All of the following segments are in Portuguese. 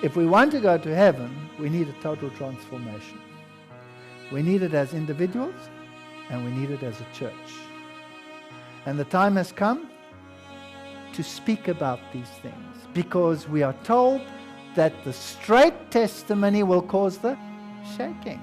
If we want to go to heaven, we need a total transformation. We need it as individuals and we need it as a church. And the time has come to speak about these things, because we are told that the straight testimony will cause the shaking.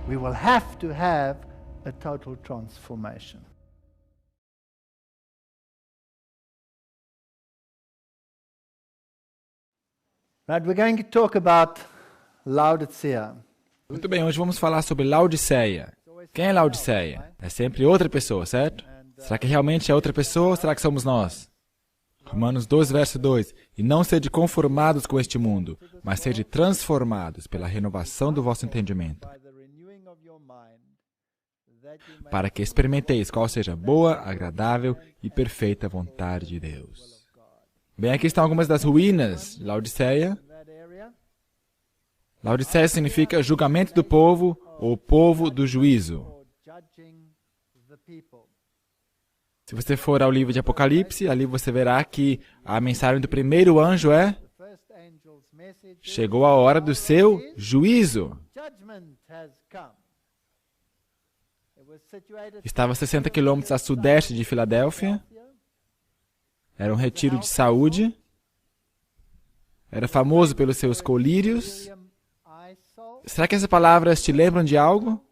We will have to have a total transformation. Right, we're going to talk about Laodicea. Muito bem, hoje vamos falar sobre Laodiceia. Quem é Laodiceia? É sempre outra pessoa, certo? Será que realmente é outra pessoa ou será que somos nós? Romanos 12, verso 2. E não sede conformados com este mundo, mas sede transformados pela renovação do vosso entendimento, para que experimenteis qual seja a boa, agradável e perfeita vontade de Deus. Bem, aqui estão algumas das ruínas de Laodiceia. Laodiceia significa julgamento do povo ou povo do juízo. Se você for ao livro de Apocalipse, ali você verá que a mensagem do primeiro anjo é: chegou a hora do seu juízo. Estava a 60 quilômetros a sudeste de Filadélfia. Era um retiro de saúde. Era famoso pelos seus colírios. Será que essas palavras te lembram de algo?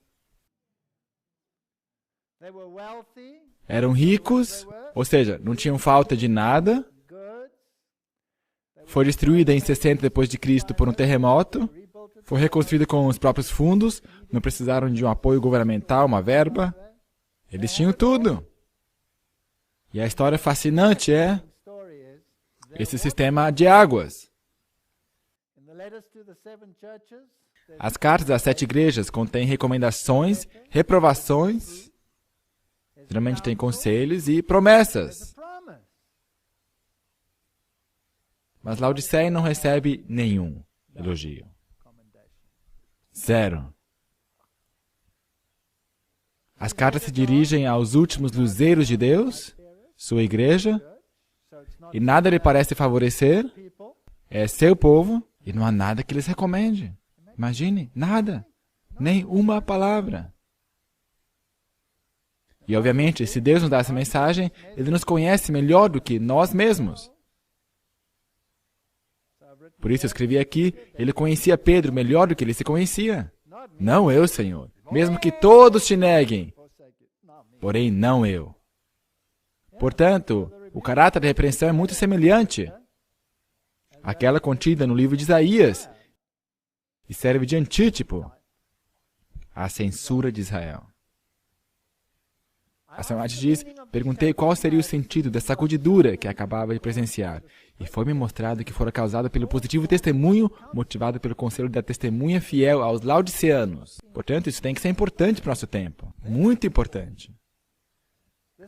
Eram ricos, ou seja, não tinham falta de nada. Foi destruída em 60 depois de Cristo por um terremoto. Foi reconstruída com os próprios fundos. Não precisaram de um apoio governamental, uma verba. Eles tinham tudo. E a história fascinante é esse sistema de águas. As cartas das 7 igrejas contêm recomendações, reprovações, geralmente tem conselhos e promessas. Mas Laodiceia não recebe nenhum elogio. 0. As cartas se dirigem aos últimos luzeiros de Deus, sua igreja, e nada lhe parece favorecer, é seu povo, e não há nada que lhes recomende. Imagine, nada, nem uma palavra. E obviamente, se Deus nos dá essa mensagem, Ele nos conhece melhor do que nós mesmos. Por isso eu escrevi aqui, Ele conhecia Pedro melhor do que ele se conhecia. Não eu, Senhor, mesmo que todos te neguem, porém não eu. Portanto, o caráter da repreensão é muito semelhante àquela contida no livro de Isaías e serve de antítipo à censura de Israel. A Samate diz: perguntei qual seria o sentido da sacudidura que acabava de presenciar, e foi-me mostrado que fora causada pelo positivo testemunho, motivado pelo conselho da testemunha fiel aos laodiceanos. Portanto, isso tem que ser importante para o nosso tempo. Muito importante.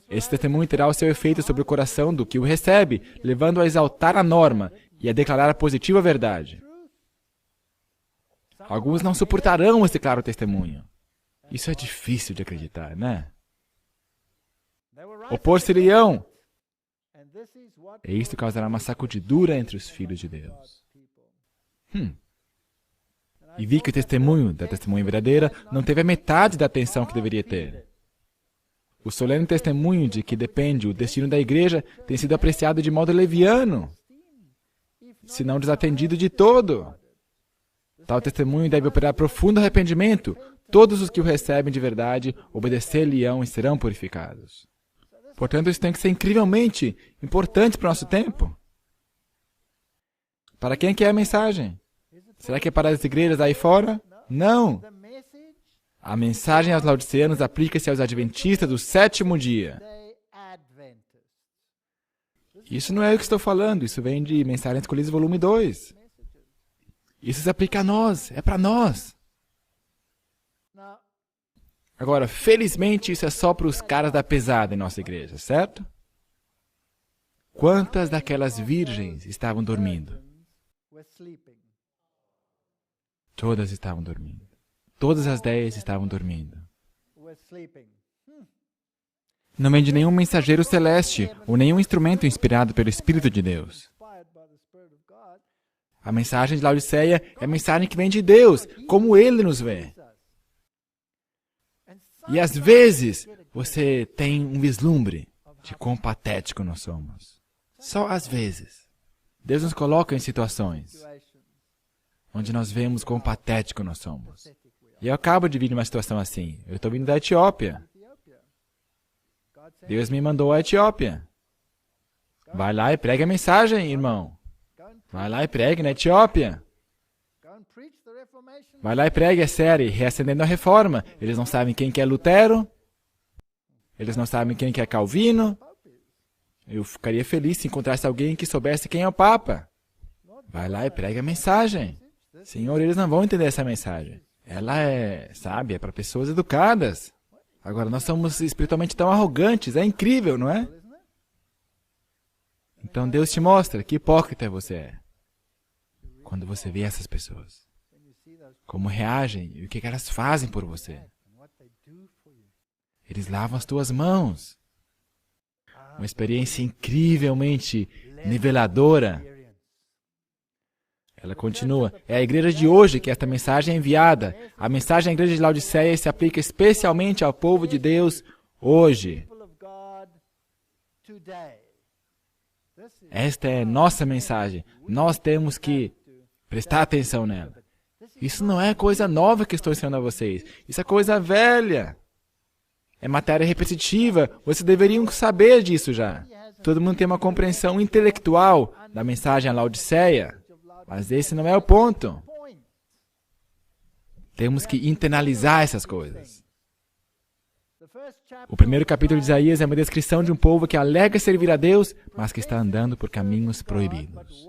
Esse testemunho terá o seu efeito sobre o coração do que o recebe, levando a exaltar a norma e a declarar a positiva verdade. Alguns não suportarão esse claro testemunho. Isso é difícil de acreditar, né? Opor-se-lhe-ão. E isto causará uma sacudidura entre os filhos de Deus. E vi que o testemunho da testemunha verdadeira não teve a metade da atenção que deveria ter. O solene testemunho de que depende o destino da igreja tem sido apreciado de modo leviano, se não desatendido de todo. Tal testemunho deve operar profundo arrependimento. Todos os que o recebem de verdade obedecer-lhe-ão e serão purificados. Portanto, isso tem que ser incrivelmente importante para o nosso tempo. Para quem que é a mensagem? Será que é para as igrejas aí fora? Não! A mensagem aos laodiceanos aplica-se aos adventistas do sétimo dia. Isso não é o que estou falando, isso vem de Mensagens Escolhidas, volume 2. Isso se aplica a nós, é para nós. Agora, felizmente, isso é só para os caras da pesada em nossa igreja, certo? Quantas daquelas virgens estavam dormindo? Todas estavam dormindo. Todas as 10 estavam dormindo. Não vem de nenhum mensageiro celeste ou nenhum instrumento inspirado pelo Espírito de Deus. A mensagem de Laodiceia é a mensagem que vem de Deus, como Ele nos vê. E às vezes você tem um vislumbre de quão patético nós somos. Só às vezes. Deus nos coloca em situações onde nós vemos quão patético nós somos. E eu acabo de vir de uma situação assim. Eu estou vindo da Etiópia. Deus me mandou à Etiópia. Vai lá e pregue a mensagem, irmão. Vai lá e pregue na Etiópia. Vai lá e pregue a série Reacendendo a Reforma. Eles não sabem quem que é Lutero. Eles não sabem quem que é Calvino. Eu ficaria feliz se encontrasse alguém que soubesse quem é o Papa. Vai lá e pregue a mensagem. Senhor, eles não vão entender essa mensagem. Ela é, sabe, é para pessoas educadas. Agora, nós somos espiritualmente tão arrogantes. É incrível, não é? Então, Deus te mostra que hipócrita você é. Quando você vê essas pessoas. Como reagem e o que elas fazem por você. Eles lavam as tuas mãos. Uma experiência incrivelmente niveladora. Ela continua. É a igreja de hoje que esta mensagem é enviada. A mensagem da igreja de Laodiceia se aplica especialmente ao povo de Deus hoje. Esta é nossa mensagem. Nós temos que prestar atenção nela. Isso não é coisa nova que estou ensinando a vocês. Isso é coisa velha. É matéria repetitiva. Vocês deveriam saber disso já. Todo mundo tem uma compreensão intelectual da mensagem à Laodiceia. Mas esse não é o ponto. Temos que internalizar essas coisas. O primeiro capítulo de Isaías é uma descrição de um povo que alega servir a Deus, mas que está andando por caminhos proibidos.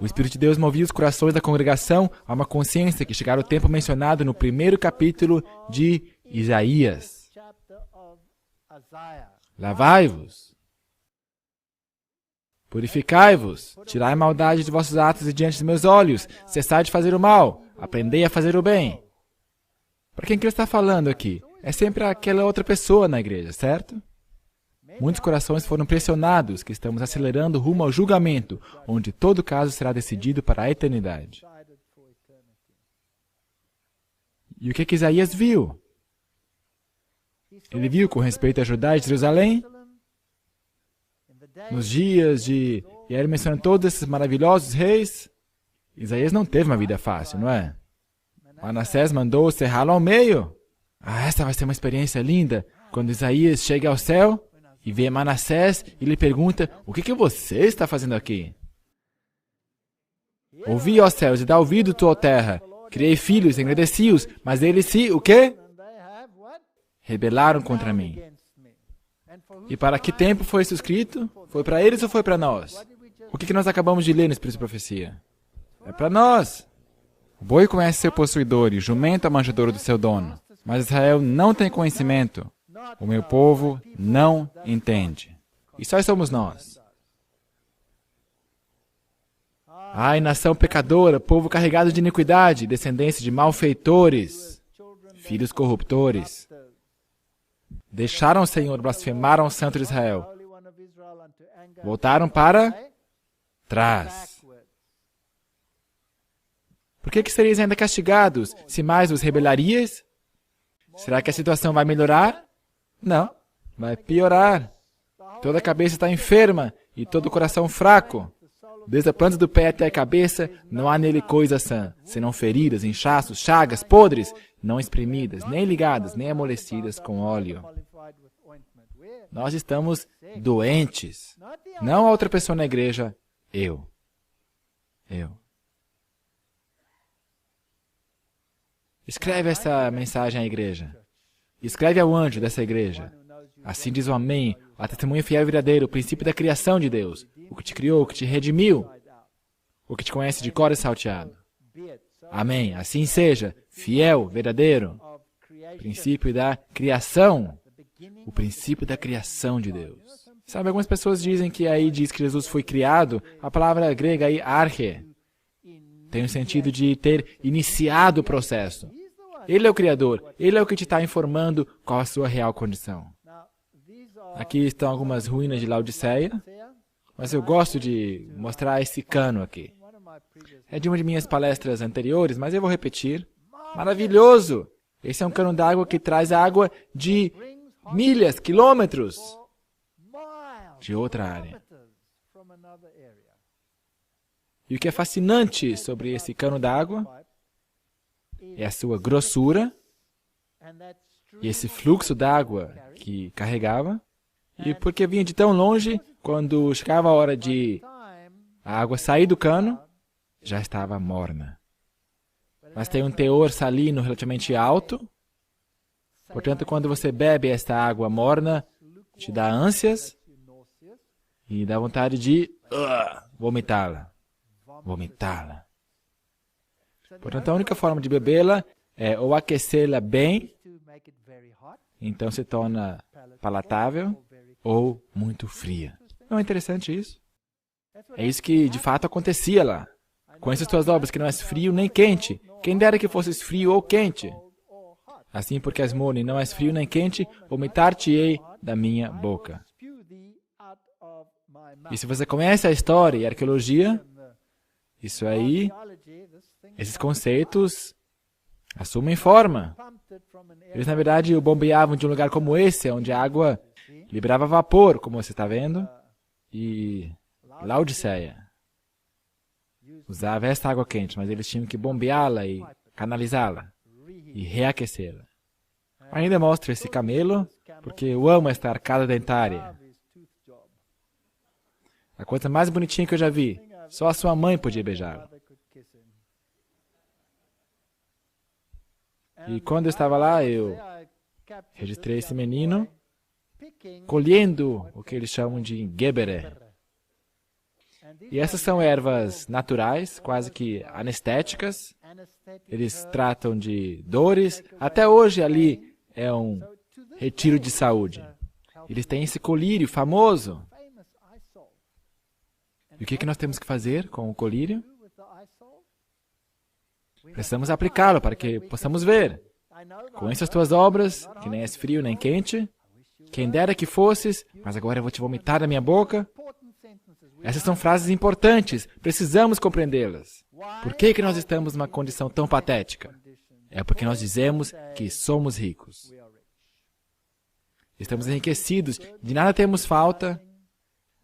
O Espírito de Deus movia os corações da congregação a uma consciência que chegara o tempo mencionado no primeiro capítulo de Isaías. Lavai-vos. Purificai-vos, tirai a maldade de vossos atos de diante dos meus olhos, cessai de fazer o mal, aprendei a fazer o bem. Para quem que ele está falando aqui? É sempre aquela outra pessoa na igreja, certo? Muitos corações foram pressionados que estamos acelerando rumo ao julgamento, onde todo caso será decidido para a eternidade. E o que Isaías viu? Ele viu com respeito a Judá e Jerusalém, nos dias de... E aí ele menciona todos esses maravilhosos reis. Isaías não teve uma vida fácil, não é? Manassés mandou serrá-lo ao meio. Essa vai ser uma experiência linda. Quando Isaías chega ao céu e vê Manassés e lhe pergunta, o que você está fazendo aqui? Ouvi, ó céus, e dá ouvido, tua terra. Criei filhos, engrandeci-os, mas eles se, o quê? Rebelaram contra mim. E para que tempo foi isso escrito? Foi para eles ou foi para nós? O que nós acabamos de ler no Espírito de Profecia? É para nós. O boi conhece seu possuidor e o jumento a manjedoura do seu dono. Mas Israel não tem conhecimento. O meu povo não entende. E só somos nós. Ai, nação pecadora, povo carregado de iniquidade, descendência de malfeitores, filhos corruptores. Deixaram o Senhor, blasfemaram o Santo de Israel. Voltaram para trás. Por que sereis ainda castigados, se mais vos rebelarias? Será que a situação vai melhorar? Não, vai piorar. Toda a cabeça está enferma e todo o coração fraco. Desde a planta do pé até a cabeça, não há nele coisa sã, senão feridas, inchaços, chagas, podres, não espremidas, nem ligadas, nem amolecidas com óleo. Nós estamos doentes. Não a outra pessoa na igreja, eu. Escreve essa mensagem à igreja. Escreve ao anjo dessa igreja. Assim diz o Amém, a testemunha fiel e verdadeira, o princípio da criação de Deus, o que te criou, o que te redimiu, o que te conhece de cor e salteado. Amém. Assim seja, fiel, verdadeiro, princípio da criação, o princípio da criação de Deus. Sabe, algumas pessoas dizem que aí diz que Jesus foi criado, a palavra grega aí, arche, tem o sentido de ter iniciado o processo. Ele é o Criador, Ele é o que te está informando qual a sua real condição. Aqui estão algumas ruínas de Laodiceia, mas eu gosto de mostrar esse cano aqui. É de uma de minhas palestras anteriores, mas eu vou repetir. Maravilhoso! Esse é um cano d'água que traz água de milhas, quilômetros de outra área. E o que é fascinante sobre esse cano d'água é a sua grossura e esse fluxo d'água que carregava. E porque vinha de tão longe, quando chegava a hora de a água sair do cano, já estava morna. Mas tem um teor salino relativamente alto. Portanto, quando você bebe esta água morna, te dá ânsias e dá vontade de vomitá-la. Portanto, a única forma de bebê-la é ou aquecê-la bem, então se torna palatável, ou muito fria. Não é interessante isso? É isso que de fato acontecia lá. Conheça as tuas obras, que não és frio nem quente. Quem dera que fosses frio ou quente. Assim, porque és morno e não és frio nem quente, vomitar-te-ei da minha boca. E se você conhece a história e a arqueologia, isso aí, esses conceitos assumem forma. Eles, na verdade, o bombeavam de um lugar como esse, onde a água liberava vapor, como você está vendo, e Laodiceia usava esta água quente, mas eles tinham que bombeá-la e canalizá-la e reaquecê-la. Ainda mostro esse camelo, porque eu amo esta arcada dentária. A coisa mais bonitinha que eu já vi. Só a sua mãe podia beijá-la. E quando eu estava lá, eu registrei esse menino colhendo o que eles chamam de gebere. E essas são ervas naturais, quase que anestéticas. Eles tratam de dores. Até hoje ali é um retiro de saúde. Eles têm esse colírio famoso. E o que nós temos que fazer com o colírio? Precisamos aplicá-lo para que possamos ver. Conheço as tuas obras, que nem és frio nem quente. Quem dera que fosses, mas agora eu vou te vomitar da minha boca. Essas são frases importantes, precisamos compreendê-las. Por que nós estamos numa condição tão patética? É porque nós dizemos que somos ricos. Estamos enriquecidos, de nada temos falta,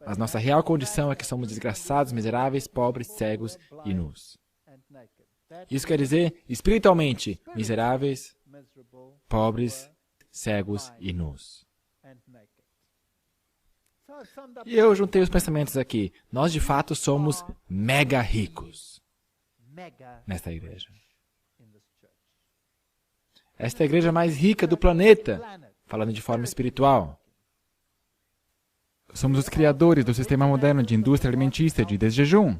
mas nossa real condição é que somos desgraçados, miseráveis, pobres, cegos e nus. Isso quer dizer, espiritualmente, miseráveis, pobres, cegos e nus. E eu juntei os pensamentos aqui. Nós, de fato, somos mega ricos nesta igreja. Esta é a igreja mais rica do planeta, falando de forma espiritual. Somos os criadores do sistema moderno de indústria alimentícia de desjejum.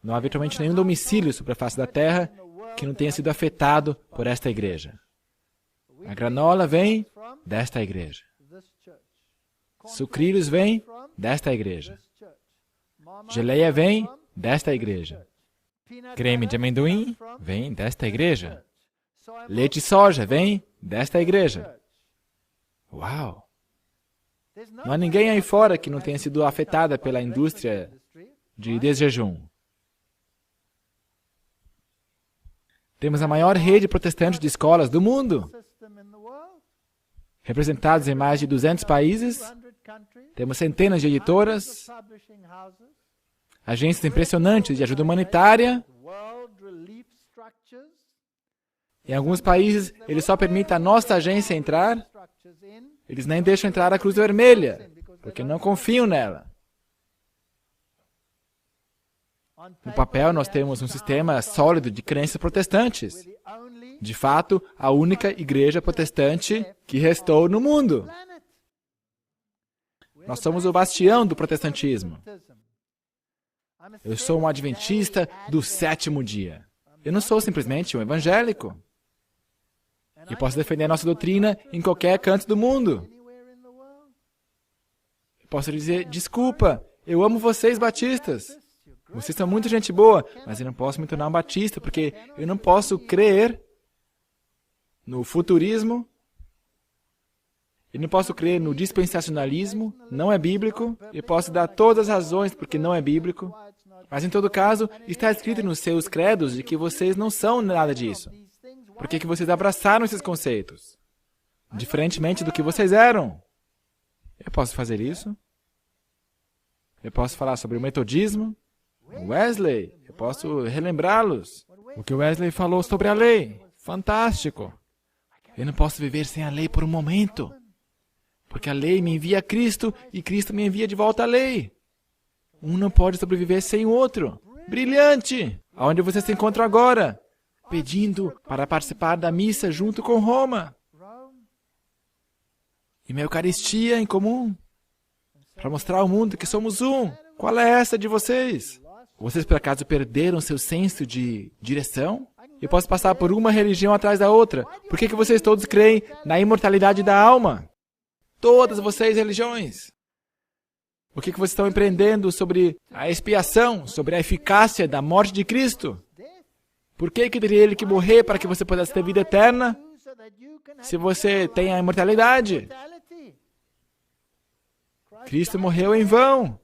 Não há virtualmente nenhum domicílio sobre a face da terra que não tenha sido afetado por esta igreja. A granola vem desta igreja. Sucrilhos vem desta igreja. Geleia vem desta igreja. Creme de amendoim vem desta igreja. Leite de soja vem desta igreja. Uau! Não há ninguém aí fora que não tenha sido afetada pela indústria de desjejum. Temos a maior rede protestante de escolas do mundo. Representados em mais de 200 países. Temos centenas de editoras. agências impressionantes de ajuda humanitária. Em alguns países, eles só permitem a nossa agência entrar. Eles nem deixam entrar a Cruz Vermelha, porque não confiam nela. No papel, nós temos um sistema sólido de crenças protestantes. De fato, a única igreja protestante que restou no mundo. Nós somos o bastião do protestantismo. Eu sou um adventista do sétimo dia. Eu não sou simplesmente um evangélico. E posso defender a nossa doutrina em qualquer canto do mundo. Eu posso dizer, desculpa, eu amo vocês, batistas. Vocês são muito gente boa, mas eu não posso me tornar um batista, porque eu não posso crer no futurismo. Eu não posso crer no dispensacionalismo, não é bíblico. Eu posso dar todas as razões porque não é bíblico. Mas, em todo caso, está escrito nos seus credos de que vocês não são nada disso. Por que vocês abraçaram esses conceitos? Diferentemente do que vocês eram. Eu posso fazer isso? Eu posso falar sobre o metodismo? Wesley, eu posso relembrá-los. O que Wesley falou sobre a lei. Fantástico. Eu não posso viver sem a lei por um momento. Porque a lei me envia a Cristo e Cristo me envia de volta a lei. Um não pode sobreviver sem o outro. Brilhante! Aonde você se encontra agora? Pedindo para participar da missa junto com Roma. E minha Eucaristia em comum. Para mostrar ao mundo que somos um. Qual é essa de vocês? Vocês por acaso perderam seu senso de direção? Eu posso passar por uma religião atrás da outra. Por que vocês todos creem na imortalidade da alma? Todas vocês religiões. O que vocês estão empreendendo sobre a expiação, sobre a eficácia da morte de Cristo? Por que teria Ele que morrer para que você pudesse ter vida eterna? Se você tem a imortalidade. Cristo morreu em vão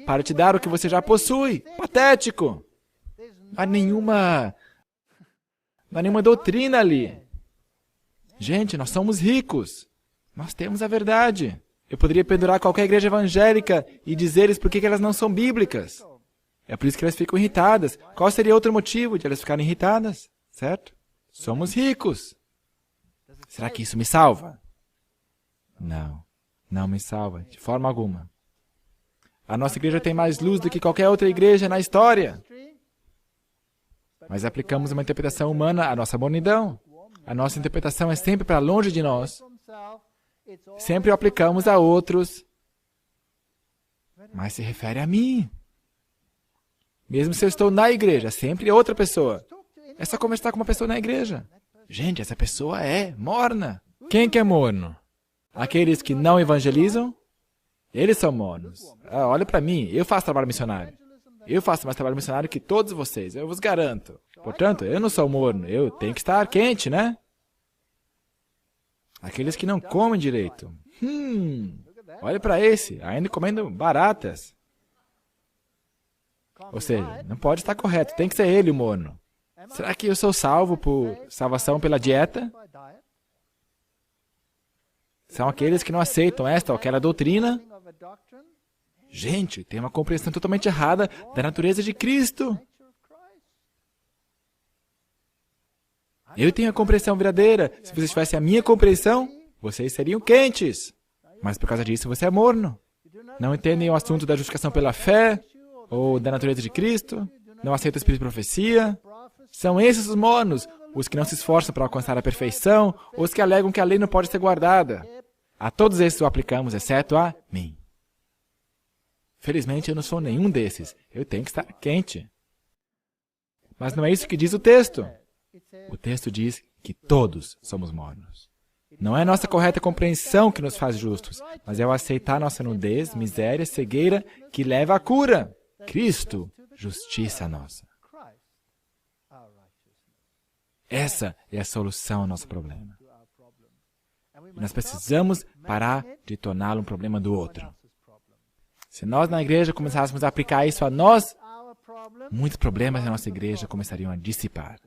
para te dar o que você já possui. Patético. Não há nenhuma doutrina ali. Gente, nós somos ricos. Nós temos a verdade. Eu poderia pendurar qualquer igreja evangélica e dizer-lhes por que elas não são bíblicas. É por isso que elas ficam irritadas. Qual seria outro motivo de elas ficarem irritadas? Certo? Somos ricos. Será que isso me salva? Não. Não me salva, de forma alguma. A nossa igreja tem mais luz do que qualquer outra igreja na história. Mas aplicamos uma interpretação humana à nossa mornidão. A nossa interpretação é sempre para longe de nós. Sempre o aplicamos a outros. Mas se refere a mim. Mesmo se eu estou na igreja, sempre é outra pessoa. É só conversar com uma pessoa na igreja. Gente, essa pessoa é morna. Quem que é morno? Aqueles que não evangelizam? Eles são mornos. Olha para mim, eu faço trabalho missionário. Eu faço mais trabalho missionário que todos vocês, eu vos garanto. Portanto, eu não sou morno, eu tenho que estar quente, né? Aqueles que não comem direito. Olha para esse, ainda comendo baratas. Ou seja, não pode estar correto, tem que ser ele o morno. Será que eu sou salvo por salvação pela dieta? São aqueles que não aceitam esta ou aquela doutrina. Gente, tem uma compreensão totalmente errada da natureza de Cristo. Eu tenho a compreensão verdadeira. Se vocês tivessem a minha compreensão, vocês seriam quentes. Mas por causa disso, você é morno. Não entendem o assunto da justificação pela fé, ou da natureza de Cristo. Não aceitam o espírito de profecia. São esses os mornos, os que não se esforçam para alcançar a perfeição, os que alegam que a lei não pode ser guardada. A todos esses o aplicamos, exceto a mim. Felizmente, eu não sou nenhum desses. Eu tenho que estar quente. Mas não é isso que diz o texto. O texto diz que todos somos mornos. Não é nossa correta compreensão que nos faz justos, mas é o aceitar nossa nudez, miséria, cegueira, que leva à cura. Cristo, justiça nossa. Essa é a solução ao nosso problema. E nós precisamos parar de torná-lo um problema do outro. Se nós na igreja começássemos a aplicar isso a nós, muitos problemas na nossa igreja começariam a dissipar.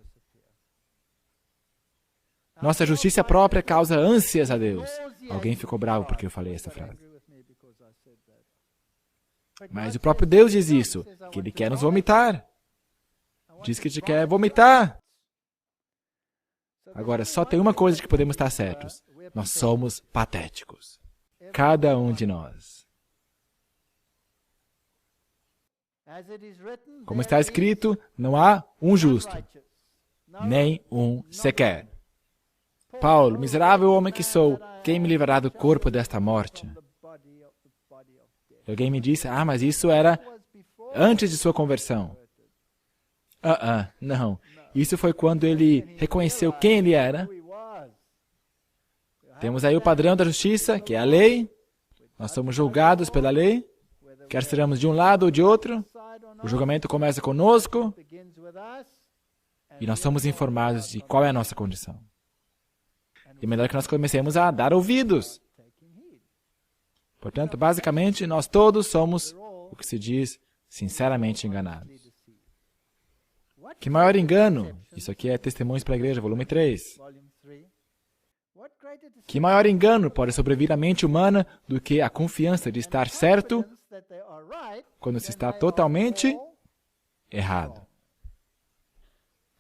Nossa justiça própria causa ânsias a Deus. Alguém ficou bravo porque eu falei essa frase. Mas o próprio Deus diz isso, que Ele quer nos vomitar. Diz que te quer vomitar. Agora, só tem uma coisa de que podemos estar certos. Nós somos patéticos. Cada um de nós. Como está escrito, não há um justo, nem um sequer. Paulo, miserável homem que sou, quem me livrará do corpo desta morte? Alguém me disse, mas isso era antes de sua conversão. Não. Isso foi quando ele reconheceu quem ele era. Temos aí o padrão da justiça, que é a lei. Nós somos julgados pela lei. Quer sejamos de um lado ou de outro. O julgamento começa conosco. E nós somos informados de qual é a nossa condição. E é melhor que nós comecemos a dar ouvidos. Portanto, basicamente, nós todos somos, o que se diz, sinceramente enganados. Que maior engano, isso aqui é Testemunhos para a Igreja, volume 3. Que maior engano pode sobrevir à mente humana do que a confiança de estar certo quando se está totalmente errado.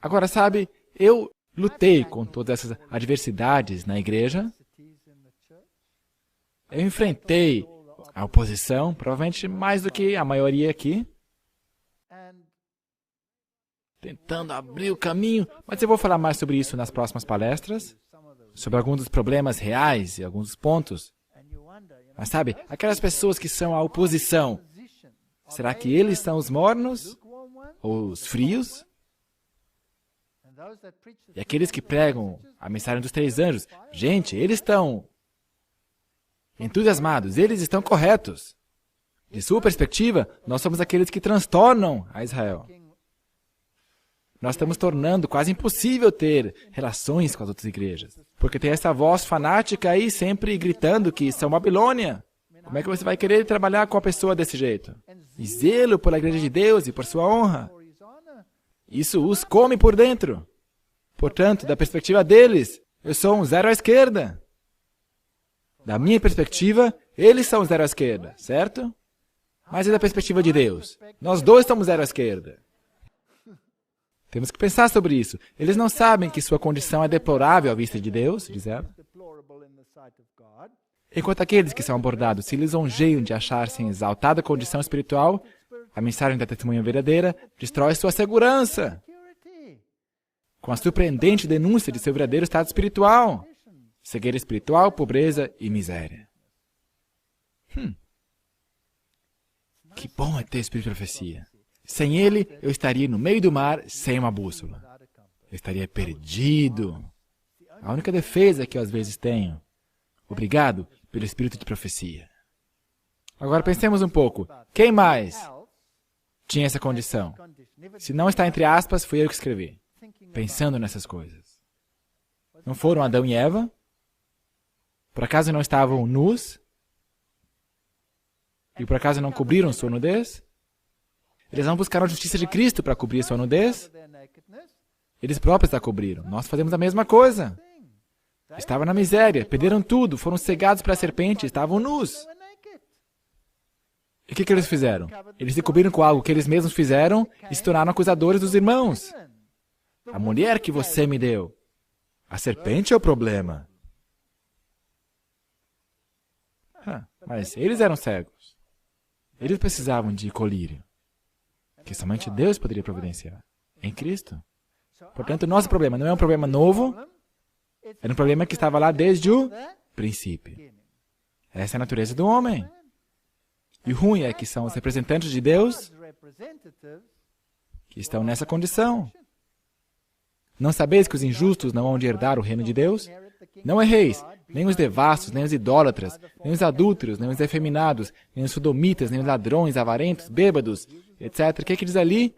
Agora, sabe, eu lutei com todas essas adversidades na igreja. Eu enfrentei a oposição, provavelmente mais do que a maioria aqui, tentando abrir o caminho, mas eu vou falar mais sobre isso nas próximas palestras, sobre alguns dos problemas reais e alguns dos pontos. Mas sabe, aquelas pessoas que são a oposição, será que eles são os mornos ou os frios? E aqueles que pregam a mensagem dos 3 anjos, gente, eles estão entusiasmados, eles estão corretos. De sua perspectiva, nós somos aqueles que transtornam a Israel. Nós estamos tornando quase impossível ter relações com as outras igrejas. Porque tem essa voz fanática aí sempre gritando que são Babilônia. Como é que você vai querer trabalhar com a pessoa desse jeito? E zelo pela igreja de Deus e por sua honra. Isso os come por dentro. Portanto, da perspectiva deles, eu sou um zero à esquerda. Da minha perspectiva, eles são zero à esquerda, certo? Mas e da perspectiva de Deus? Nós dois somos zero à esquerda. Temos que pensar sobre isso. Eles não sabem que sua condição é deplorável à vista de Deus, diz ela. Enquanto aqueles que são abordados se lisonjeiam de achar-se em exaltada condição espiritual, a mensagem da testemunha verdadeira destrói sua segurança, com a surpreendente denúncia de seu verdadeiro estado espiritual, cegueira espiritual, pobreza e miséria. Que bom é ter espírito de profecia. Sem ele, eu estaria no meio do mar sem uma bússola. Eu estaria perdido. A única defesa que eu às vezes tenho. Obrigado pelo espírito de profecia. Agora pensemos um pouco. Quem mais tinha essa condição? Se não está entre aspas, fui eu que escrevi. Pensando nessas coisas. Não foram Adão e Eva? Por acaso não estavam nus? E por acaso não cobriram sua nudez? Eles não buscaram a justiça de Cristo para cobrir sua nudez? Eles próprios a cobriram. Nós fazemos a mesma coisa. Estavam na miséria, perderam tudo, foram cegados pela serpente, estavam nus. E o que eles fizeram? Eles se cobriram com algo que eles mesmos fizeram e se tornaram acusadores dos irmãos. A mulher que você me deu. A serpente é o problema. Mas eles eram cegos. Eles precisavam de colírio, que somente Deus poderia providenciar, em Cristo. Portanto, o nosso problema não é um problema novo, era um problema que estava lá desde o princípio. Essa é a natureza do homem. E o ruim é que são os representantes de Deus que estão nessa condição. Não sabeis que os injustos não hão de herdar o reino de Deus? Não erreis, nem os devassos, nem os idólatras, nem os adúlteros, nem os efeminados, nem os sodomitas, nem os ladrões, avarentos, bêbados, etc. O que é que diz ali?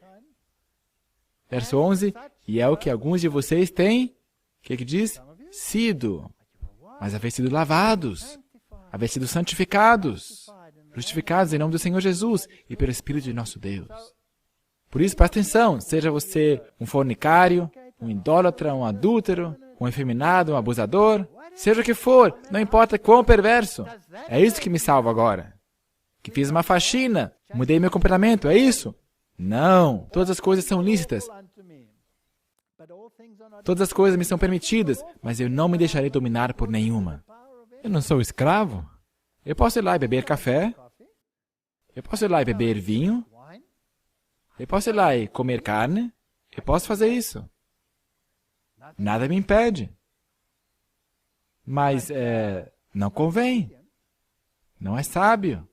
Verso 11, e é o que alguns de vocês têm, o que é que diz? Sido, mas haver sido lavados, haver sido santificados, justificados em nome do Senhor Jesus e pelo Espírito de nosso Deus. Por isso, presta atenção, seja você um fornicário, um idólatra, um adúltero, um efeminado, um abusador, seja o que for, não importa quão perverso. É isso que me salva agora. que fiz uma faxina, mudei meu comportamento, é isso? Não, todas as coisas são lícitas. Todas as coisas me são permitidas, mas eu não me deixarei dominar por nenhuma. Eu não sou escravo. Eu posso ir lá e beber café. Eu posso ir lá e beber vinho. Eu posso ir lá e comer carne. Eu posso fazer isso. Nada me impede. Mas não convém. Não é sábio.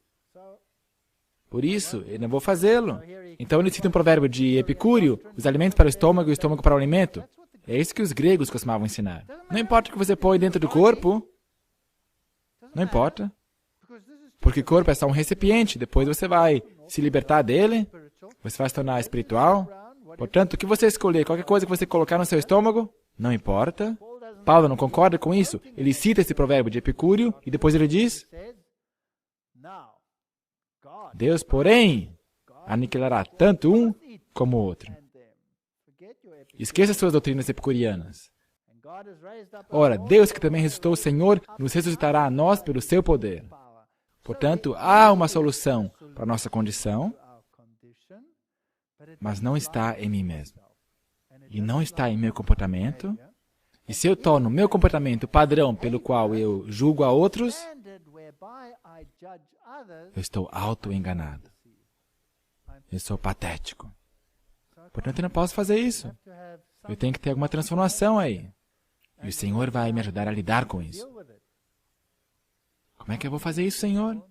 Por isso, eu não vou fazê-lo. Então ele cita um provérbio de Epicúrio: os alimentos para o estômago e o estômago para o alimento. É isso que os gregos costumavam ensinar. Não importa o que você põe dentro do corpo. Não importa. Porque o corpo é só um recipiente. Depois você vai se libertar dele. Você vai se tornar espiritual. Portanto, o que você escolher, qualquer coisa que você colocar no seu estômago, não importa. Paulo não concorda com isso. Ele cita esse provérbio de Epicúrio e depois ele diz: Deus, porém, aniquilará tanto um como o outro. Esqueça suas doutrinas epicurianas. Ora, Deus, que também ressuscitou o Senhor, nos ressuscitará a nós pelo seu poder. Portanto, há uma solução para a nossa condição, mas não está em mim mesmo. E não está em meu comportamento. E se eu torno meu comportamento o padrão pelo qual eu julgo a outros, eu estou auto-enganado. Eu sou patético. Portanto, eu não posso fazer isso. Eu tenho que ter alguma transformação aí. E o Senhor vai me ajudar a lidar com isso. Como é que eu vou fazer isso, Senhor?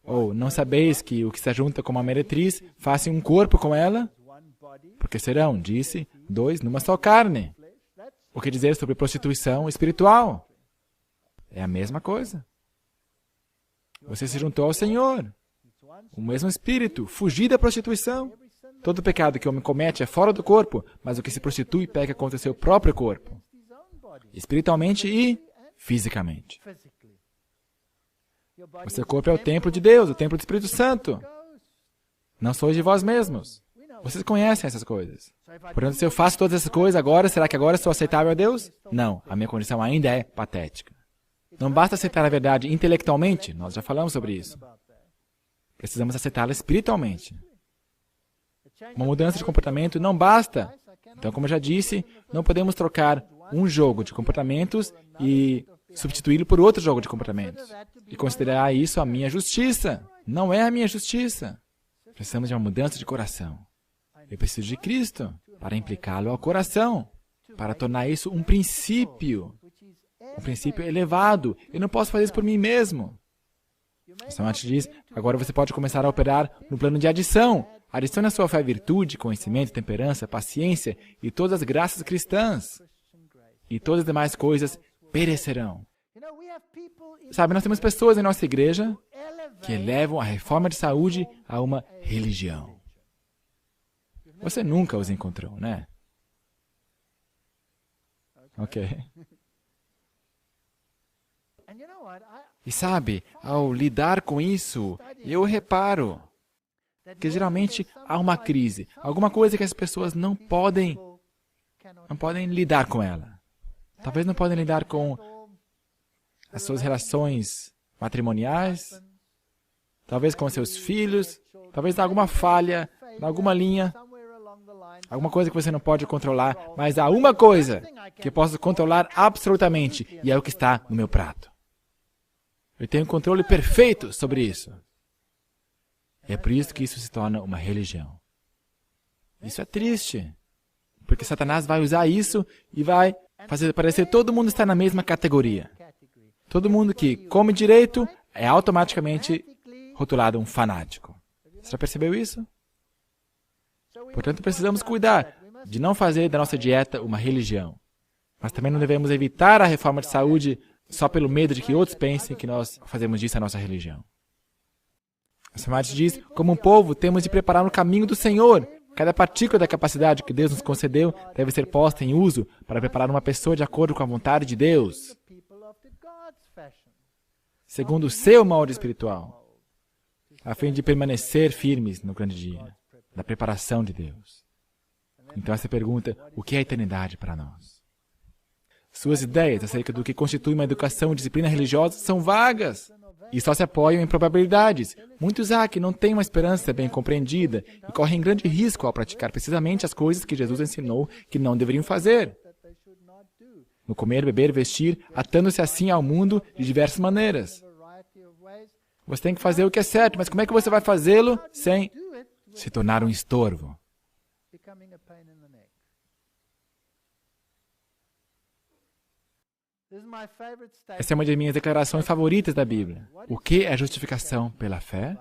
Ou não sabeis que o que se ajunta com uma meretriz faça um corpo com ela? Porque serão, disse, dois numa só carne. O que dizer sobre prostituição espiritual? É a mesma coisa. Você se juntou ao Senhor. O mesmo Espírito. Fugir da prostituição. Todo pecado que o homem comete é fora do corpo, mas o que se prostitui peca contra o seu próprio corpo. Espiritualmente e fisicamente. O seu corpo é o templo de Deus, o templo do Espírito Santo. Não sois de vós mesmos. Vocês conhecem essas coisas. Portanto, se eu faço todas essas coisas agora, será que agora sou aceitável a Deus? Não, a minha condição ainda é patética. Não basta aceitar a verdade intelectualmente, nós já falamos sobre isso. Precisamos aceitá-la espiritualmente. Uma mudança de comportamento não basta. Então, como eu já disse, não podemos trocar um jogo de comportamentos e substituí-lo por outro jogo de comportamentos. E considerar isso a minha justiça. Não é a minha justiça. Precisamos de uma mudança de coração. Eu preciso de Cristo para implicá-lo ao coração, para tornar isso um princípio elevado. Eu não posso fazer isso por mim mesmo. O Samant diz, agora você pode começar a operar no plano de adição. Adicione à sua fé virtude, conhecimento, temperança, paciência e todas as graças cristãs. E todas as demais coisas perecerão. Sabe, nós temos pessoas em nossa igreja que elevam a reforma de saúde a uma religião. Você nunca os encontrou, né? Ok. E sabe, ao lidar com isso, eu reparo que geralmente há uma crise, alguma coisa que as pessoas não podem lidar com ela. Talvez não podem lidar com as suas relações matrimoniais, talvez com seus filhos, talvez há alguma falha, em alguma linha, alguma coisa que você não pode controlar, mas há uma coisa que eu posso controlar absolutamente, e é o que está no meu prato. Eu tenho controle perfeito sobre isso. É por isso que isso se torna uma religião. Isso é triste, porque Satanás vai usar isso e vai fazer parecer que todo mundo está na mesma categoria. Todo mundo que come direito é automaticamente rotulado um fanático. Você já percebeu isso? Portanto, precisamos cuidar de não fazer da nossa dieta uma religião. Mas também não devemos evitar a reforma de saúde só pelo medo de que outros pensem que nós fazemos disso a nossa religião. O Samad diz, como um povo, temos de preparar o caminho do Senhor. Cada partícula da capacidade que Deus nos concedeu deve ser posta em uso para preparar uma pessoa de acordo com a vontade de Deus, segundo o seu molde espiritual, a fim de permanecer firmes no grande dia da preparação de Deus. Então essa pergunta, o que é a eternidade para nós? Suas ideias acerca do que constitui uma educação e disciplina religiosa são vagas. e só se apoiam em probabilidades. Muitos há que não têm uma esperança bem compreendida e correm grande risco ao praticar precisamente as coisas que Jesus ensinou que não deveriam fazer. No comer, beber, vestir, atando-se assim ao mundo de diversas maneiras. Você tem que fazer o que é certo, mas como é que você vai fazê-lo sem se tornar um estorvo? Essa é uma das minhas declarações favoritas da Bíblia. O que é justificação pela fé?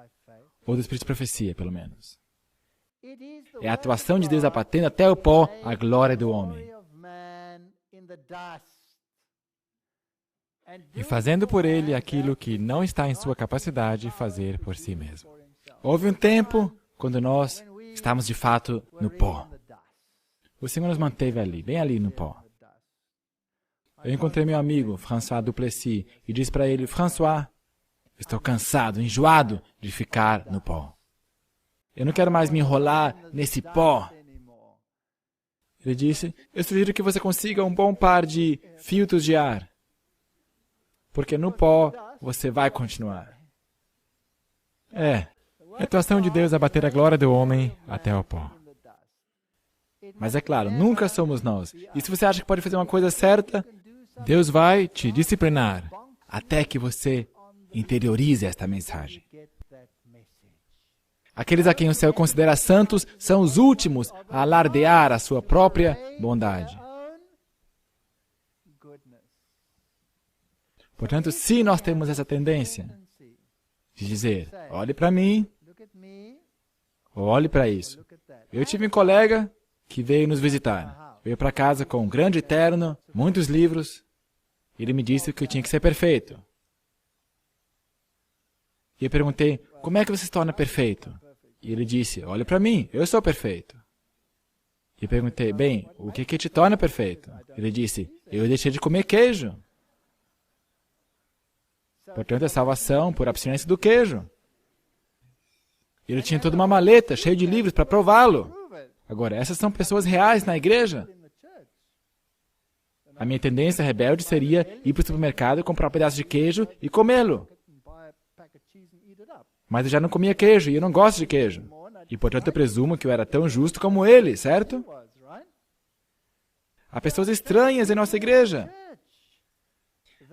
Ou do Espírito de profecia, pelo menos. É a atuação de Deus abatendo até o pó a glória do homem. E fazendo por ele aquilo que não está em sua capacidade de fazer por si mesmo. Houve um tempo quando nós estávamos de fato no pó. O Senhor nos manteve ali, bem ali no pó. Eu encontrei meu amigo, François Duplessis, e disse para ele, François, estou cansado, enjoado de ficar no pó. Eu não quero mais me enrolar nesse pó. Ele disse, eu sugiro que você consiga um bom par de filtros de ar. Porque no pó você vai continuar. É a atuação de Deus a bater a glória do homem até o pó. Mas é claro, nunca somos nós. E se você acha que pode fazer uma coisa certa, Deus vai te disciplinar até que você interiorize esta mensagem. Aqueles a quem o céu considera santos são os últimos a alardear a sua própria bondade. Portanto, se nós temos essa tendência de dizer, olhe para mim, olhe para isso. Eu tive um colega que veio nos visitar. Veio para casa com um grande terno, muitos livros. Ele me disse que eu tinha que ser perfeito. E eu perguntei, como é que você se torna perfeito? E ele disse, olhe para mim, eu sou perfeito. E eu perguntei, bem, o que te torna perfeito? Ele disse, eu deixei de comer queijo. Portanto, é salvação por abstinência do queijo. Ele tinha toda uma maleta cheia de livros para prová-lo. Agora, essas são pessoas reais na igreja. A minha tendência rebelde seria ir para o supermercado, comprar um pedaço de queijo e comê-lo. Mas eu já não comia queijo e eu não gosto de queijo. E, portanto, eu presumo que eu era tão justo como ele, certo? Há pessoas estranhas em nossa igreja.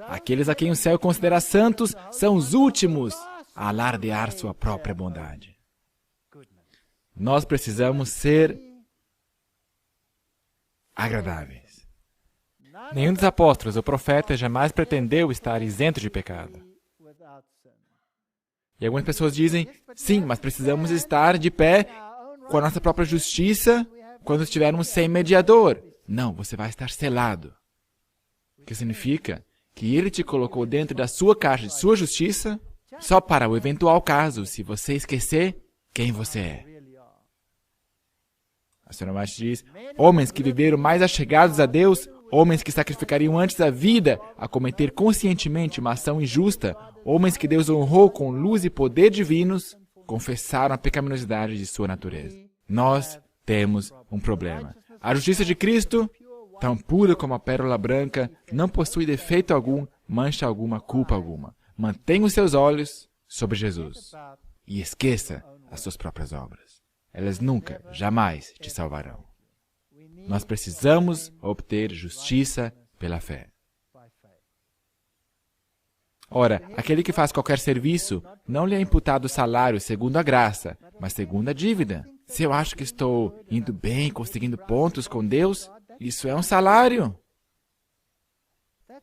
Aqueles a quem o céu considera santos são os últimos a alardear sua própria bondade. Nós precisamos ser agradáveis. Nenhum dos apóstolos ou profetas jamais pretendeu estar isento de pecado. E algumas pessoas dizem, sim, mas precisamos estar de pé com a nossa própria justiça quando estivermos sem mediador. Não, você vai estar selado. O que significa que ele te colocou dentro da sua caixa de sua justiça só para o eventual caso, se você esquecer quem você é. A senhora White diz, homens que viveram mais achegados a Deus, homens que sacrificariam antes a vida a cometer conscientemente uma ação injusta, homens que Deus honrou com luz e poder divinos, confessaram a pecaminosidade de sua natureza. Nós temos um problema. A justiça de Cristo, tão pura como a pérola branca, não possui defeito algum, mancha alguma, culpa alguma. Mantenha os seus olhos sobre Jesus e esqueça as suas próprias obras. Elas nunca, jamais te salvarão. Nós precisamos obter justiça pela fé. Ora, aquele que faz qualquer serviço, não lhe é imputado salário segundo a graça, mas segundo a dívida. Se eu acho que estou indo bem, conseguindo pontos com Deus, isso é um salário.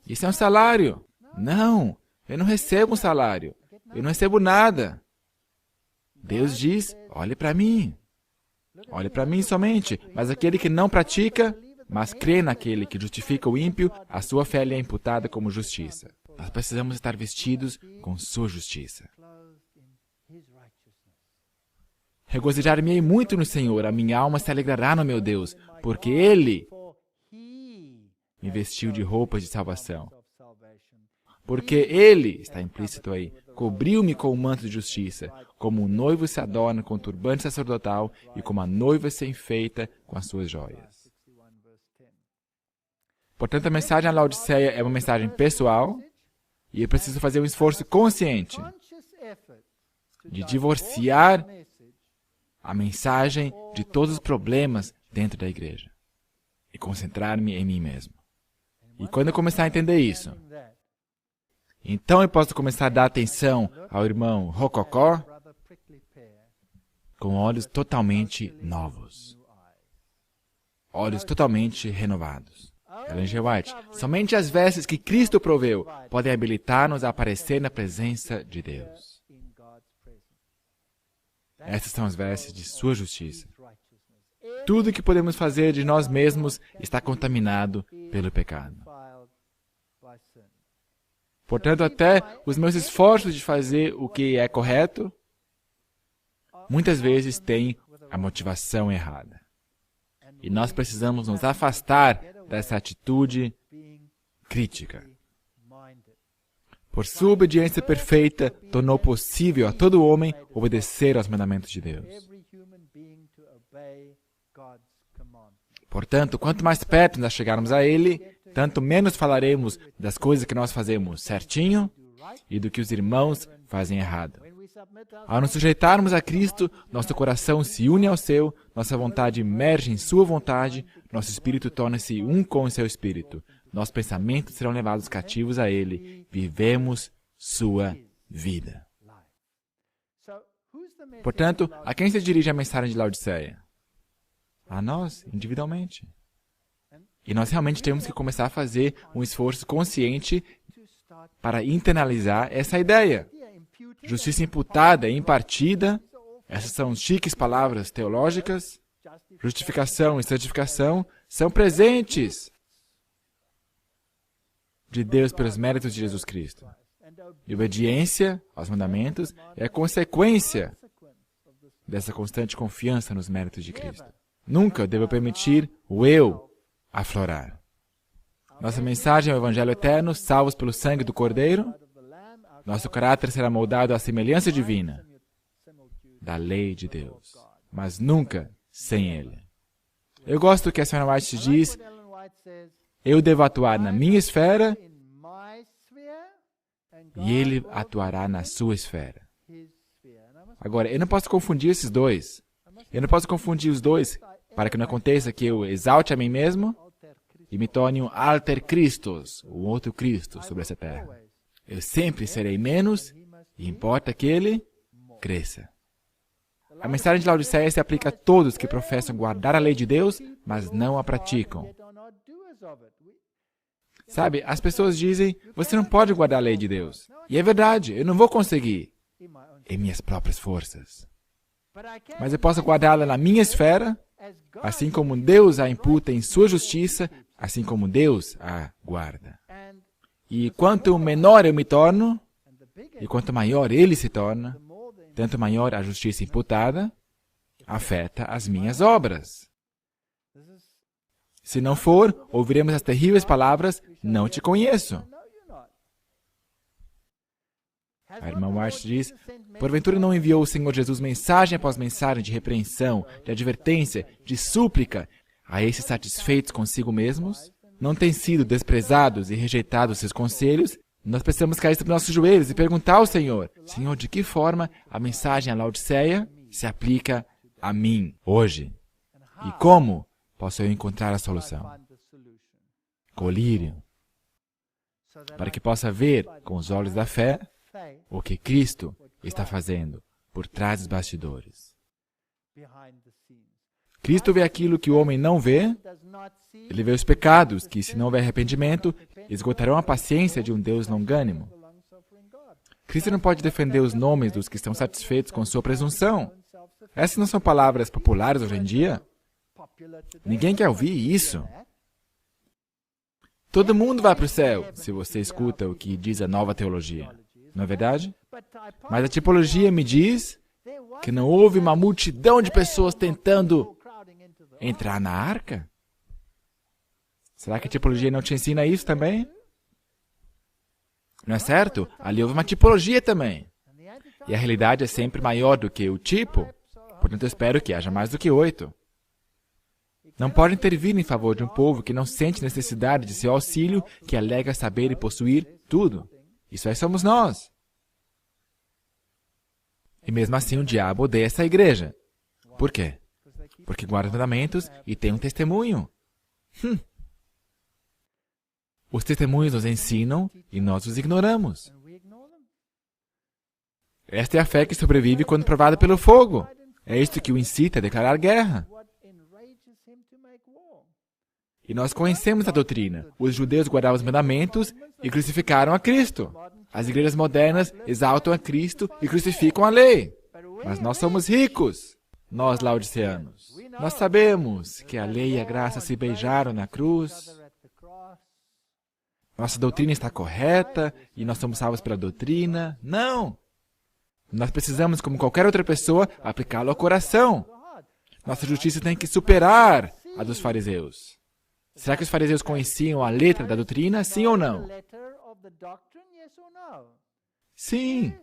Isso é um salário. Não, eu não recebo um salário. Eu não recebo nada. Deus diz, olhe para mim. Olhe para mim somente. Mas aquele que não pratica, mas crê naquele que justifica o ímpio, a sua fé lhe é imputada como justiça. Nós precisamos estar vestidos com sua justiça. Regozijar-me-ei muito no Senhor, a minha alma se alegrará no meu Deus, porque Ele me vestiu de roupas de salvação. Porque Ele, está implícito aí, cobriu-me com o manto de justiça, como um noivo se adorna com o turbante sacerdotal e como a noiva se enfeita com as suas joias. Portanto, a mensagem à Laodiceia é uma mensagem pessoal, E eu preciso fazer um esforço consciente de divorciar a mensagem de todos os problemas dentro da igreja e concentrar-me em mim mesmo. E quando eu começar a entender isso, então eu posso começar a dar atenção ao irmão Rococó com olhos totalmente novos. Olhos totalmente renovados. Ellen G. White, somente as vestes que Cristo proveu podem habilitar-nos a aparecer na presença de Deus. Essas são as vestes de sua justiça. Tudo que podemos fazer de nós mesmos está contaminado pelo pecado. Portanto, até os meus esforços de fazer o que é correto, muitas vezes têm a motivação errada. E nós precisamos nos afastar dessa atitude crítica. Por sua obediência perfeita, tornou possível a todo homem obedecer aos mandamentos de Deus. Portanto, quanto mais perto nós chegarmos a Ele, tanto menos falaremos das coisas que nós fazemos certinho e do que os irmãos fazem errado. Ao nos sujeitarmos a Cristo, nosso coração se une ao seu, nossa vontade emerge em sua vontade, nosso espírito torna-se um com o seu espírito. Nossos pensamentos serão levados cativos a Ele. Vivemos sua vida. Portanto, a quem se dirige a mensagem de Laodiceia? A nós, individualmente. E nós realmente temos que começar a fazer um esforço consciente para internalizar essa ideia. Justiça imputada e impartida, essas são chiques palavras teológicas. Justificação e santificação são presentes de Deus pelos méritos de Jesus Cristo. E obediência aos mandamentos é a consequência dessa constante confiança nos méritos de Cristo. Nunca devo permitir o eu aflorar. Nossa mensagem é o Evangelho eterno, salvos pelo sangue do Cordeiro. Nosso caráter será moldado à semelhança divina da lei de Deus, mas nunca sem Ele. Eu gosto do que a Ellen White diz: eu devo atuar na minha esfera e Ele atuará na sua esfera. Agora, eu não posso confundir esses dois. Eu não posso confundir os dois para que não aconteça que eu exalte a mim mesmo e me torne um alter Christos, um outro Cristo sobre essa terra. Eu sempre serei menos e importa que Ele cresça. A mensagem de Laodiceia se aplica a todos que professam guardar a lei de Deus, mas não a praticam. Sabe, as pessoas dizem, você não pode guardar a lei de Deus. E é verdade, eu não vou conseguir em minhas próprias forças. Mas eu posso guardá-la na minha esfera, assim como Deus a imputa em sua justiça, assim como Deus a guarda. E quanto menor eu me torno, e quanto maior ele se torna, tanto maior a justiça imputada afeta as minhas obras. Se não for, ouviremos as terríveis palavras, não te conheço. A irmã White diz, porventura não enviou o Senhor Jesus mensagem após mensagem de repreensão, de advertência, de súplica a esses satisfeitos consigo mesmos? Não têm sido desprezados e rejeitados seus conselhos? Nós precisamos cair sobre nossos joelhos e perguntar ao Senhor, Senhor, de que forma a mensagem a Laodiceia se aplica a mim hoje? E como posso eu encontrar a solução? Colírio, para que possa ver com os olhos da fé o que Cristo está fazendo por trás dos bastidores. Cristo vê aquilo que o homem não vê. Ele vê os pecados que, se não houver arrependimento, esgotarão a paciência de um Deus longânimo. Cristo não pode defender os nomes dos que estão satisfeitos com sua presunção. Essas não são palavras populares hoje em dia. Ninguém quer ouvir isso. Todo mundo vai para o céu se você escuta o que diz a nova teologia. Não é verdade? Mas a tipologia me diz que não houve uma multidão de pessoas tentando entrar na arca? Será que a tipologia não te ensina isso também? Não é certo? Ali houve uma tipologia também. E a realidade é sempre maior do que o tipo. Portanto, eu espero que haja mais do que 8. Não pode intervir em favor de um povo que não sente necessidade de seu auxílio, que alega saber e possuir tudo. Isso aí somos nós. E mesmo assim o diabo odeia essa igreja. Por quê? Porque guarda os mandamentos e tem um testemunho. Os testemunhos nos ensinam e nós os ignoramos. Esta é a fé que sobrevive quando provada pelo fogo. É isto que o incita a declarar guerra. E nós conhecemos a doutrina. Os judeus guardavam os mandamentos e crucificaram a Cristo. As igrejas modernas exaltam a Cristo e crucificam a lei. Mas nós somos ricos, nós laodiceanos. Nós sabemos que a lei e a graça se beijaram na cruz. Nossa doutrina está correta e nós somos salvos pela doutrina. Não! Nós precisamos, como qualquer outra pessoa, aplicá-lo ao coração. Nossa justiça tem que superar a dos fariseus. Será que os fariseus conheciam a letra da doutrina, sim ou não? Sim.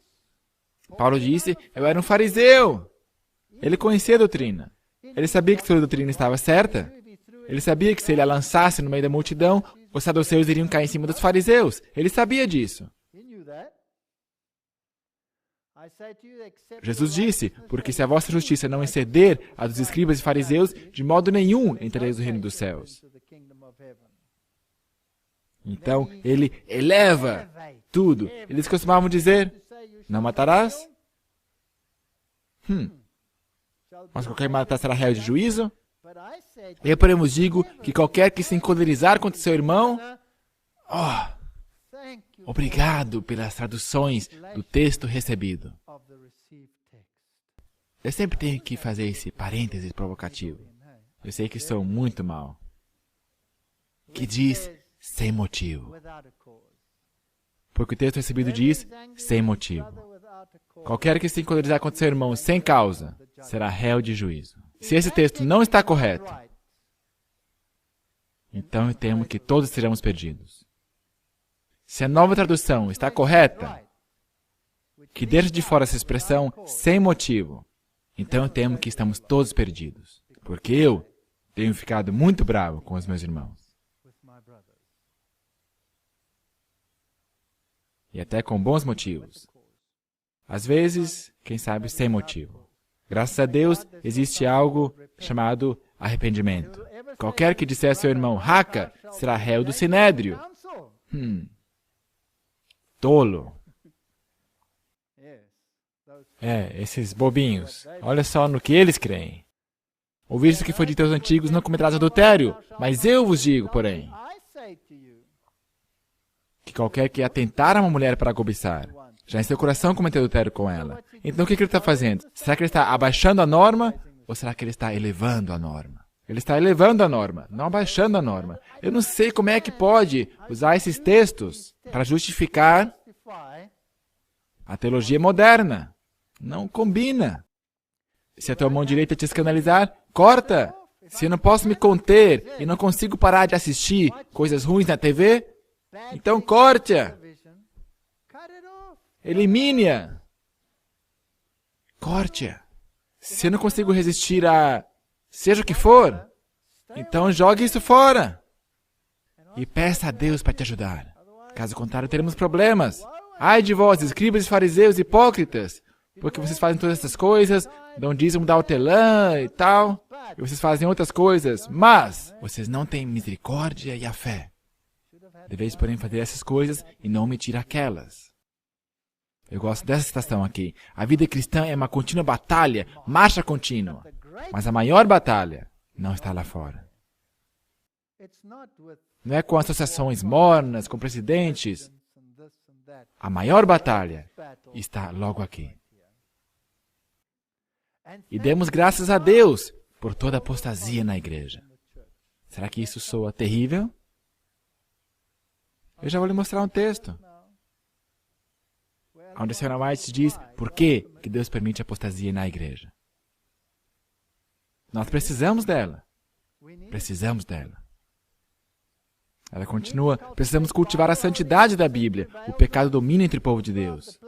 Paulo disse, eu era um fariseu. Ele conhecia a doutrina. Ele sabia que sua doutrina estava certa. Ele sabia que se ele a lançasse no meio da multidão, os saduceus iriam cair em cima dos fariseus. Ele sabia disso. Jesus disse, porque se a vossa justiça não exceder a dos escribas e fariseus, de modo nenhum entrareis no reino dos céus. Então, ele eleva tudo. Eles costumavam dizer, não matarás? Mas qualquer matar será réu de juízo? Eu, porém, vos digo que qualquer que se encolerizar contra seu irmão... Obrigado pelas traduções do texto recebido. Eu sempre tenho que fazer esse parênteses provocativo. Eu sei que sou muito mal. Que diz sem motivo. Porque o texto recebido diz sem motivo. Qualquer que se encolerizar contra seu irmão sem causa será réu de juízo. Se esse texto não está correto, então eu temo que todos seremos perdidos. Se a nova tradução está correta, que deixa de fora essa expressão sem motivo, então eu temo que estamos todos perdidos. Porque eu tenho ficado muito bravo com os meus irmãos. E até com bons motivos. Às vezes, quem sabe, sem motivo. Graças a Deus, existe algo chamado arrependimento. Qualquer que disser a seu irmão, raca, será réu do sinédrio. Tolo. Esses bobinhos. Olha só no que eles creem. Ouvir isso que foi dito aos antigos, não cometerás adultério. Mas eu vos digo, porém, que qualquer que atentar a uma mulher para cobiçar, já em seu coração cometeu adultério com ela. Então o que ele está fazendo? Será que ele está abaixando a norma? Ou será que ele está elevando a norma? Ele está elevando a norma, não abaixando a norma. Eu não sei como é que pode usar esses textos para justificar a teologia moderna. Não combina. Se a tua mão direita te escandalizar, corta. Se eu não posso me conter e não consigo parar de assistir coisas ruins na TV, então corte-a. Elimine-a. Corte-a. Se eu não consigo resistir a seja o que for, então jogue isso fora. E peça a Deus para te ajudar. Caso contrário, teremos problemas. Ai de vós, escribas e fariseus hipócritas, porque vocês fazem todas essas coisas, dão dízimo da hortelã e tal, e vocês fazem outras coisas, mas vocês não têm misericórdia e a fé. Deveis, porém, fazer essas coisas e não omitir aquelas. Eu gosto dessa citação aqui. A vida cristã é uma contínua batalha, marcha contínua. Mas a maior batalha não está lá fora. Não é com associações mornas, com presidentes. A maior batalha está logo aqui. E demos graças a Deus por toda a apostasia na igreja. Será que isso soa terrível? Eu já vou lhe mostrar um texto. Onde a senhora White diz por que Deus permite a apostasia na igreja. Nós precisamos dela. Precisamos dela. Ela continua, precisamos cultivar a santidade da Bíblia. O pecado domina entre o povo de Deus.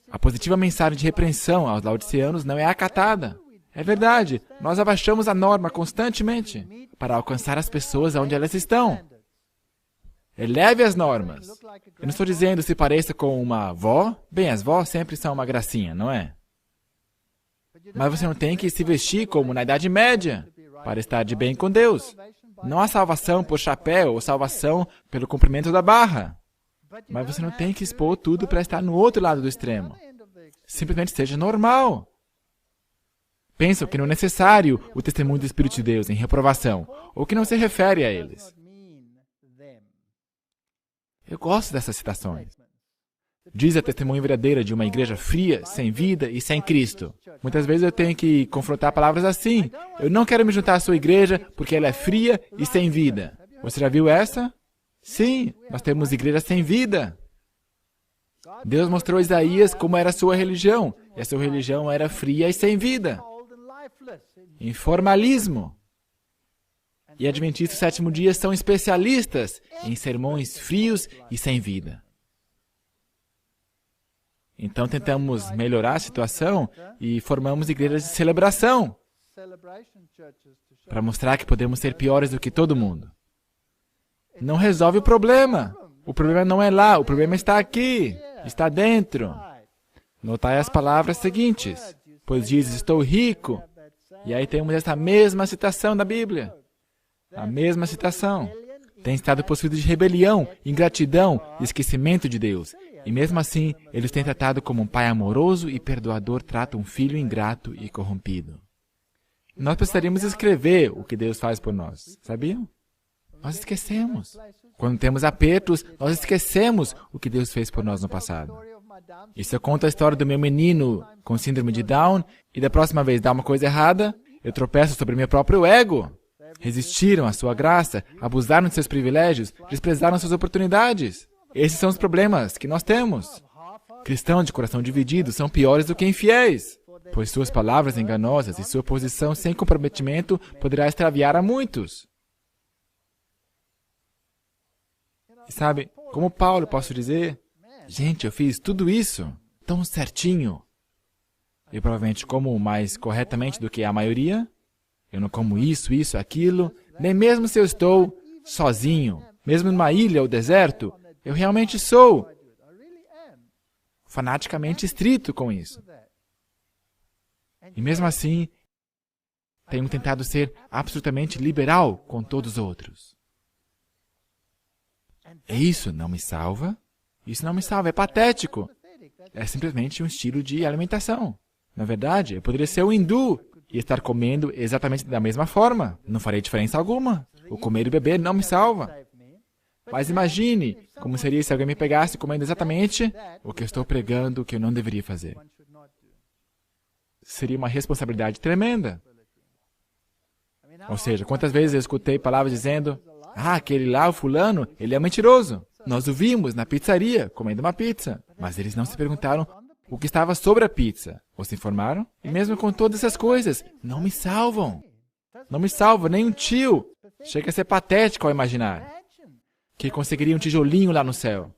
A positiva mensagem de repreensão aos laodiceanos não é acatada. É verdade, nós abaixamos a norma constantemente para alcançar as pessoas onde elas estão. Eleve as normas. Eu não estou dizendo se pareça com uma avó. Bem, as vós sempre são uma gracinha, não é? Mas você não tem que se vestir como na Idade Média para estar de bem com Deus. Não há salvação por chapéu ou salvação pelo comprimento da barra. Mas você não tem que expor tudo para estar no outro lado do extremo. Simplesmente seja normal. Pensam que não é necessário o testemunho do Espírito de Deus em reprovação, ou que não se refere a eles. Eu gosto dessas citações. Diz a testemunha verdadeira de uma igreja fria, sem vida e sem Cristo. Muitas vezes eu tenho que confrontar palavras assim. Eu não quero me juntar à sua igreja porque ela é fria e sem vida. Você já viu essa? Sim, nós temos igrejas sem vida. Deus mostrou a Isaías como era a sua religião, e a sua religião era fria e sem vida. Informalismo. E adventistas do sétimo dia são especialistas em sermões frios e sem vida. Então tentamos melhorar a situação e formamos igrejas de celebração para mostrar que podemos ser piores do que todo mundo. Não resolve o problema. O problema não é lá, o problema está aqui, está dentro. Notai as palavras seguintes. Pois diz, estou rico. E aí temos essa mesma citação da Bíblia. A mesma citação. Tem estado possuído de rebelião, ingratidão e esquecimento de Deus. E mesmo assim, eles têm tratado como um pai amoroso e perdoador trata um filho ingrato e corrompido. Nós precisaríamos escrever o que Deus faz por nós. Sabiam? Nós esquecemos. Quando temos apertos, nós esquecemos o que Deus fez por nós no passado. E se eu conto a história do meu menino com síndrome de Down, e da próxima vez dá uma coisa errada, eu tropeço sobre meu próprio ego. Resistiram à sua graça, abusaram de seus privilégios, desprezaram suas oportunidades. Esses são os problemas que nós temos. Cristãos de coração dividido são piores do que infiéis, pois suas palavras enganosas e sua posição sem comprometimento poderá extraviar a muitos. E sabe, como Paulo posso dizer, gente, eu fiz tudo isso tão certinho. Eu provavelmente como mais corretamente do que a maioria. Eu não como isso, aquilo. Nem mesmo se eu estou sozinho, mesmo numa ilha ou deserto, eu realmente sou fanaticamente estrito com isso. E mesmo assim, tenho tentado ser absolutamente liberal com todos os outros. E isso não me salva? Isso não me salva, é patético. É simplesmente um estilo de alimentação. Na verdade, eu poderia ser um hindu e estar comendo exatamente da mesma forma. Não farei diferença alguma. O comer e beber não me salva. Mas imagine como seria se alguém me pegasse comendo exatamente o que eu estou pregando que eu não deveria fazer. Seria uma responsabilidade tremenda. Ou seja, quantas vezes eu escutei palavras dizendo: ah, aquele lá, o fulano, ele é mentiroso. Nós o vimos na pizzaria, comendo uma pizza. Mas eles não se perguntaram o que estava sobre a pizza. Ou se informaram? E mesmo com todas essas coisas, não me salvam. Não me salva nem um tio. Chega a ser patético ao imaginar que conseguiria um tijolinho lá no céu.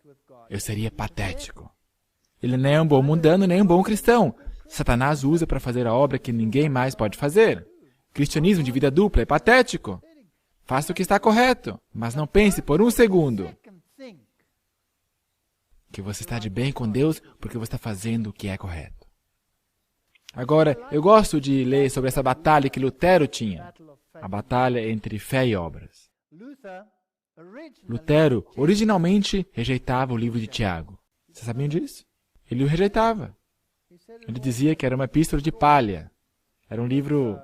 Eu seria patético. Ele nem é um bom mundano, nem um bom cristão. Satanás usa para fazer a obra que ninguém mais pode fazer. Cristianismo de vida dupla é patético. Faça o que está correto, mas não pense por um segundo que você está de bem com Deus porque você está fazendo o que é correto. Agora, eu gosto de ler sobre essa batalha que Lutero tinha. A batalha entre fé e obras. Lutero originalmente rejeitava o livro de Tiago. Vocês sabiam disso? Ele o rejeitava. Ele dizia que era uma epístola de palha. Era um livro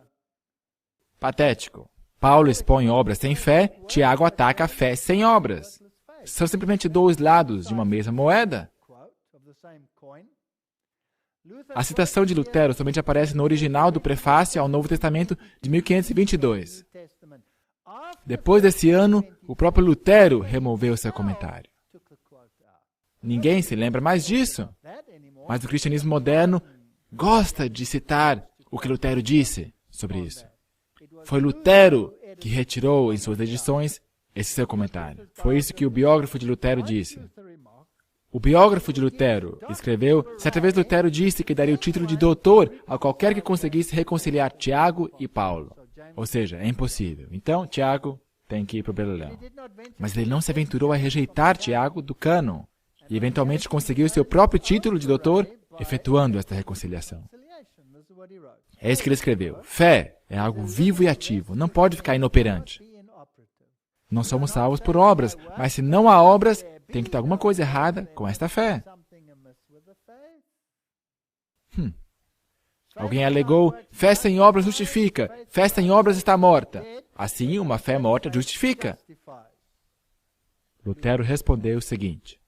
patético. Paulo expõe obras sem fé, Tiago ataca a fé sem obras. São simplesmente dois lados de uma mesma moeda. A citação de Lutero somente aparece no original do prefácio ao Novo Testamento de 1522. Depois desse ano, o próprio Lutero removeu seu comentário. Ninguém se lembra mais disso, mas o cristianismo moderno gosta de citar o que Lutero disse sobre isso. Foi Lutero que retirou em suas edições esse seu comentário. Foi isso que o biógrafo de Lutero disse. O biógrafo de Lutero escreveu: certa vez Lutero disse que daria o título de doutor a qualquer que conseguisse reconciliar Tiago e Paulo. Ou seja, é impossível. Então, Tiago tem que ir para o Beleléu. Mas ele não se aventurou a rejeitar Tiago do cânon e eventualmente conseguiu seu próprio título de doutor efetuando esta reconciliação. É isso que ele escreveu. Fé é algo vivo e ativo, não pode ficar inoperante. Não somos salvos por obras, mas se não há obras, tem que ter alguma coisa errada com esta fé. Alguém alegou, fé sem obras justifica, fé sem obras está morta. Assim, uma fé morta justifica. Lutero respondeu o seguinte: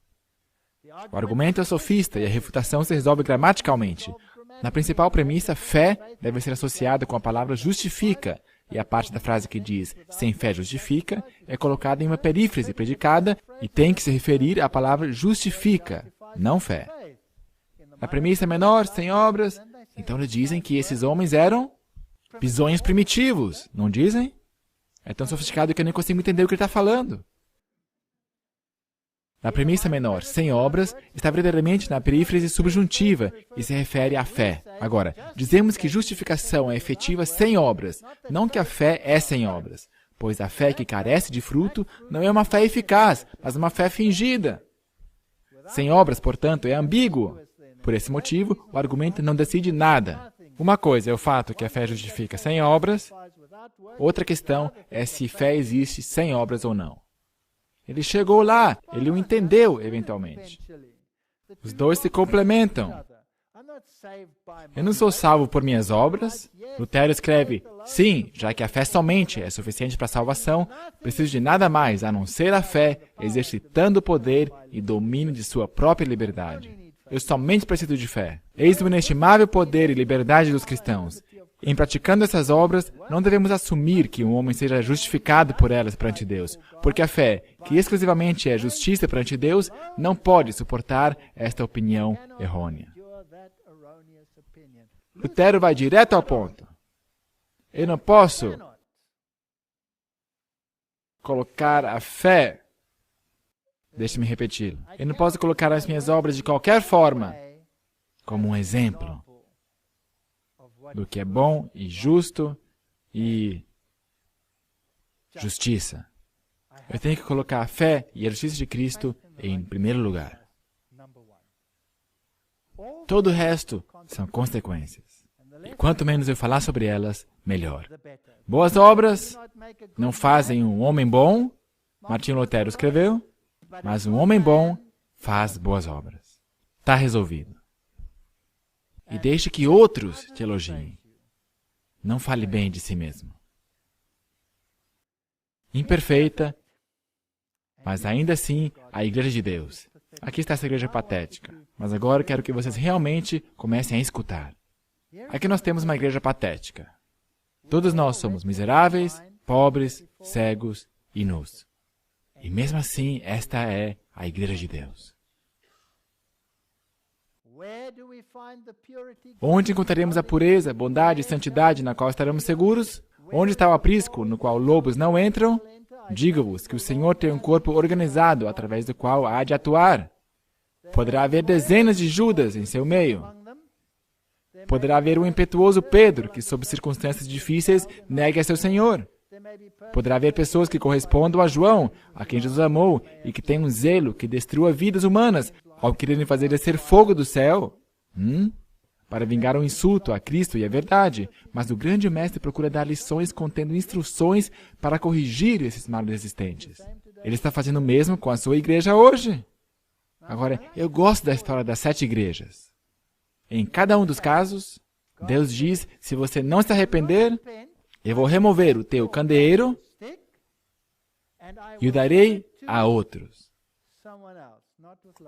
o argumento é sofista e a refutação se resolve gramaticalmente. Na principal premissa, fé deve ser associada com a palavra justifica, e a parte da frase que diz sem fé justifica é colocada em uma perífrase predicada e tem que se referir à palavra justifica, não fé. Na premissa menor, sem obras, então eles dizem que esses homens eram bisões primitivos, não dizem? É tão sofisticado que eu nem consigo entender o que ele está falando. Na premissa menor, sem obras, está verdadeiramente na perífrase subjuntiva e se refere à fé. Agora, dizemos que justificação é efetiva sem obras, não que a fé é sem obras, pois a fé que carece de fruto não é uma fé eficaz, mas uma fé fingida. Sem obras, portanto, é ambíguo. Por esse motivo, o argumento não decide nada. Uma coisa é o fato que a fé justifica sem obras, outra questão é se fé existe sem obras ou não. Ele chegou lá, ele o entendeu eventualmente. Os dois se complementam. Eu não sou salvo por minhas obras. Lutero escreve, sim, já que a fé somente é suficiente para a salvação, preciso de nada mais a não ser a fé, exercitando o poder e domínio de sua própria liberdade. Eu somente preciso de fé. Eis o inestimável poder e liberdade dos cristãos. Em praticando essas obras, não devemos assumir que um homem seja justificado por elas perante Deus, porque a fé, que exclusivamente é justiça perante Deus, não pode suportar esta opinião errônea. Lutero vai direto ao ponto. Eu não posso colocar a fé, deixe-me repetir, eu não posso colocar as minhas obras de qualquer forma como um exemplo do que é bom e justo e justiça. Eu tenho que colocar a fé e a justiça de Cristo em primeiro lugar. Todo o resto são consequências. E quanto menos eu falar sobre elas, melhor. Boas obras não fazem um homem bom, Martinho Lutero escreveu, mas um homem bom faz boas obras. Está resolvido. E deixe que outros te elogiem. Não fale bem de si mesmo. Imperfeita, mas ainda assim a Igreja de Deus. Aqui está essa igreja patética. Mas agora eu quero que vocês realmente comecem a escutar. Aqui nós temos uma igreja patética. Todos nós somos miseráveis, pobres, cegos e nus. E mesmo assim, esta é a Igreja de Deus. Onde encontraremos a pureza, bondade e santidade na qual estaremos seguros? Onde está o aprisco no qual lobos não entram? Digo-vos que o Senhor tem um corpo organizado através do qual há de atuar. Poderá haver dezenas de Judas em seu meio. Poderá haver um impetuoso Pedro que, sob circunstâncias difíceis, negue a seu Senhor. Poderá haver pessoas que correspondam a João, a quem Jesus amou, e que têm um zelo que destrua vidas humanas, ao quererem fazer descer fogo do céu. Para vingar um insulto a Cristo e a verdade. Mas o grande mestre procura dar lições contendo instruções para corrigir esses malos existentes. Ele está fazendo o mesmo com a sua igreja hoje. Agora, eu gosto da história das 7 igrejas. Em cada um dos casos, Deus diz, se você não se arrepender, eu vou remover o teu candeeiro e o darei a outros.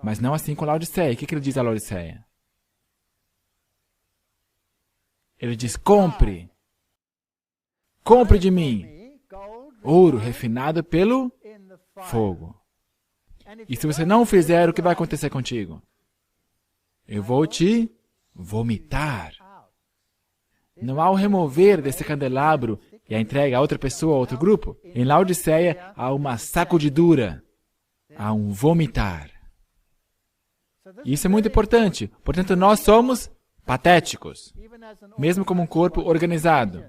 Mas não assim com Laodiceia. O que ele diz a Laodiceia? Ele diz, compre de mim ouro refinado pelo fogo. E se você não o fizer, o que vai acontecer contigo? Eu vou te vomitar. Não há o remover desse candelabro e a entrega a outra pessoa, a outro grupo. Em Laodiceia, há uma sacudidura, há um vomitar. Isso é muito importante. Portanto, nós somos patéticos, mesmo como um corpo organizado.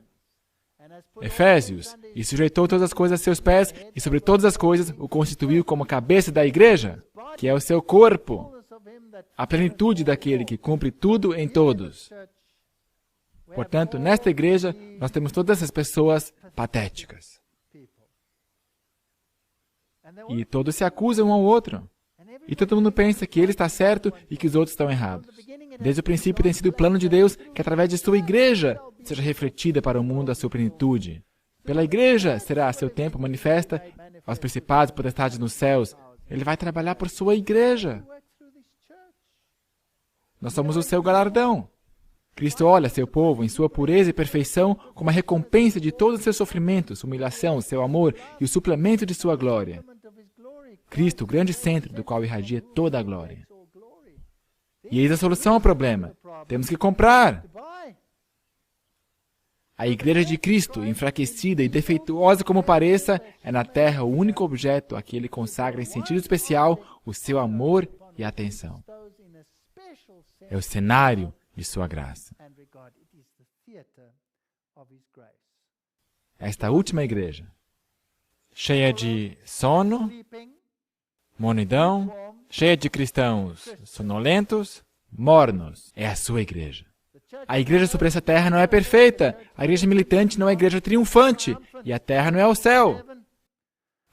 Efésios, e sujeitou todas as coisas a seus pés, e sobre todas as coisas o constituiu como cabeça da igreja, que é o seu corpo, a plenitude daquele que cumpre tudo em todos. Portanto, nesta igreja, nós temos todas essas pessoas patéticas. E todos se acusam um ao outro. E todo mundo pensa que ele está certo e que os outros estão errados. Desde o princípio tem sido o plano de Deus que através de sua igreja seja refletida para o mundo a sua plenitude. Pela igreja será a seu tempo manifesta aos principados e potestades nos céus. Ele vai trabalhar por sua igreja. Nós somos o seu galardão. Cristo olha seu povo em sua pureza e perfeição como a recompensa de todos os seus sofrimentos, humilhação, seu amor e o suplemento de sua glória. Cristo, o grande centro do qual irradia toda a glória. E eis a solução ao problema. Temos que comprar. A igreja de Cristo, enfraquecida e defeituosa como pareça, é na terra o único objeto a que ele consagra em sentido especial o seu amor e atenção. É o cenário de sua graça. Esta última igreja, cheia de sono, monidão, cheia de cristãos sonolentos, mornos, é a sua igreja. A igreja sobre essa terra não é perfeita, a igreja militante não é a igreja triunfante, e a terra não é o céu.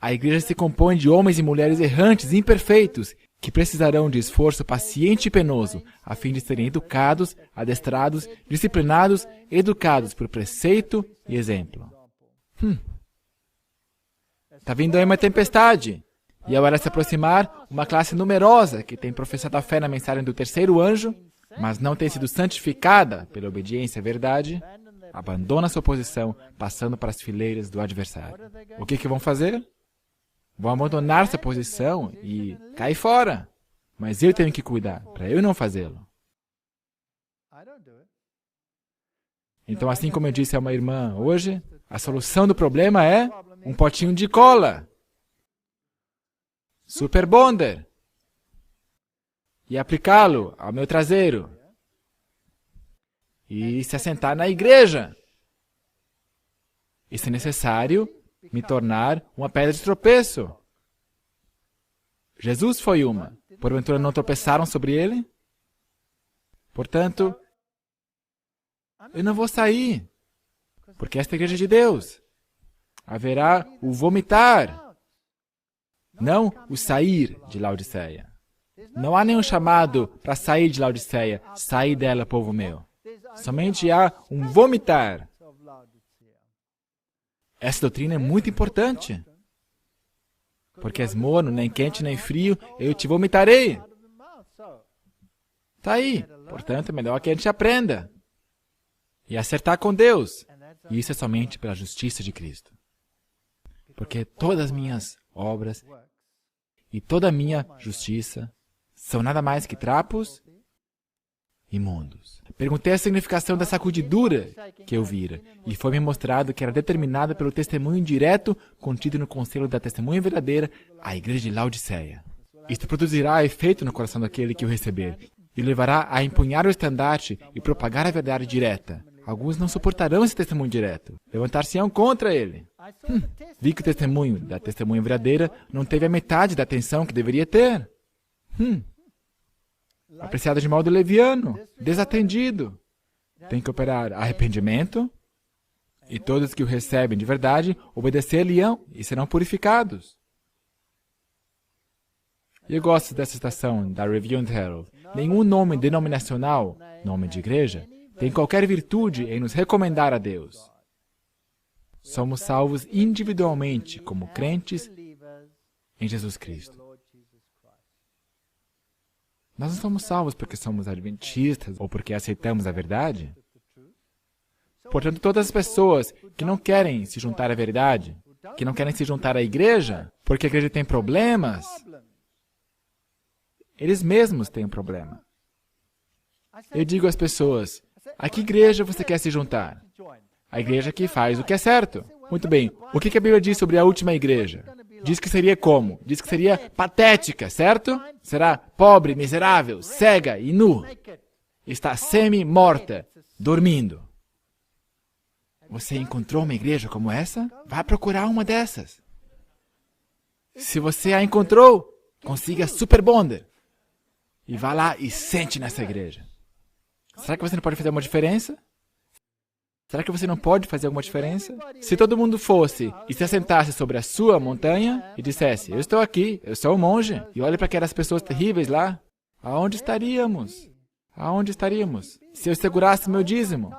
A igreja se compõe de homens e mulheres errantes e imperfeitos, que precisarão de esforço paciente e penoso, a fim de serem educados, adestrados, disciplinados, educados por preceito e exemplo. Está vindo aí uma tempestade. E ao ela se aproximar, uma classe numerosa que tem professado a fé na mensagem do terceiro anjo, mas não tem sido santificada pela obediência à verdade, abandona sua posição, passando para as fileiras do adversário. O que vão fazer? Vão abandonar sua posição e cair fora. Mas eu tenho que cuidar, para eu não fazê-lo. Então, assim como eu disse a uma irmã hoje, a solução do problema é um potinho de cola. Super Bonder. E aplicá-lo ao meu traseiro. E se assentar na igreja. E, se necessário, me tornar uma pedra de tropeço. Jesus foi uma. Porventura não tropeçaram sobre ele? Portanto, eu não vou sair. Porque esta é a igreja de Deus. Haverá o vomitar. Não o sair de Laodiceia. Não há nenhum chamado para sair de Laodiceia. Sair dela, povo meu. Somente há um vomitar. Essa doutrina é muito importante. Porque és morno, nem quente, nem frio, eu te vomitarei. Está aí. Portanto, é melhor que a gente aprenda. E acertar com Deus. E isso é somente pela justiça de Cristo. Porque todas as minhas obras e toda a minha justiça são nada mais que trapos imundos. Perguntei a significação da sacudidura que eu vira, e foi-me mostrado que era determinada pelo testemunho direto contido no conselho da testemunha verdadeira, a igreja de Laodiceia. Isto produzirá efeito no coração daquele que o receber, e levará a empunhar o estandarte e propagar a verdade direta. Alguns não suportarão esse testemunho direto, levantar-se-ão contra ele. Vi que o testemunho da testemunha verdadeira não teve a metade da atenção que deveria ter. Apreciado de modo leviano, desatendido. Tem que operar arrependimento, e todos que o recebem de verdade obedecer-lhe-ão e serão purificados. E eu gosto dessa citação da Review and Herald. Nenhum nome denominacional, nome de igreja, tem qualquer virtude em nos recomendar a Deus. Somos salvos individualmente como crentes em Jesus Cristo. Nós não somos salvos porque somos adventistas ou porque aceitamos a verdade. Portanto, todas as pessoas que não querem se juntar à verdade, que não querem se juntar à igreja, porque a igreja tem problemas, eles mesmos têm um problema. Eu digo às pessoas, a que igreja você quer se juntar? A igreja que faz o que é certo. Muito bem, o que a Bíblia diz sobre a última igreja? Diz que seria como? Diz que seria patética, certo? Será pobre, miserável, cega e nu. Está semi-morta, dormindo. Você encontrou uma igreja como essa? Vá procurar uma dessas. Se você a encontrou, consiga Super Bonder. E vá lá e sente nessa igreja. Será que você não pode fazer uma diferença? Será que você não pode fazer alguma diferença? Se todo mundo fosse e se assentasse sobre a sua montanha e dissesse, eu estou aqui, eu sou um monge, e olhe para aquelas pessoas terríveis lá, aonde estaríamos? Aonde estaríamos? Se eu segurasse meu dízimo?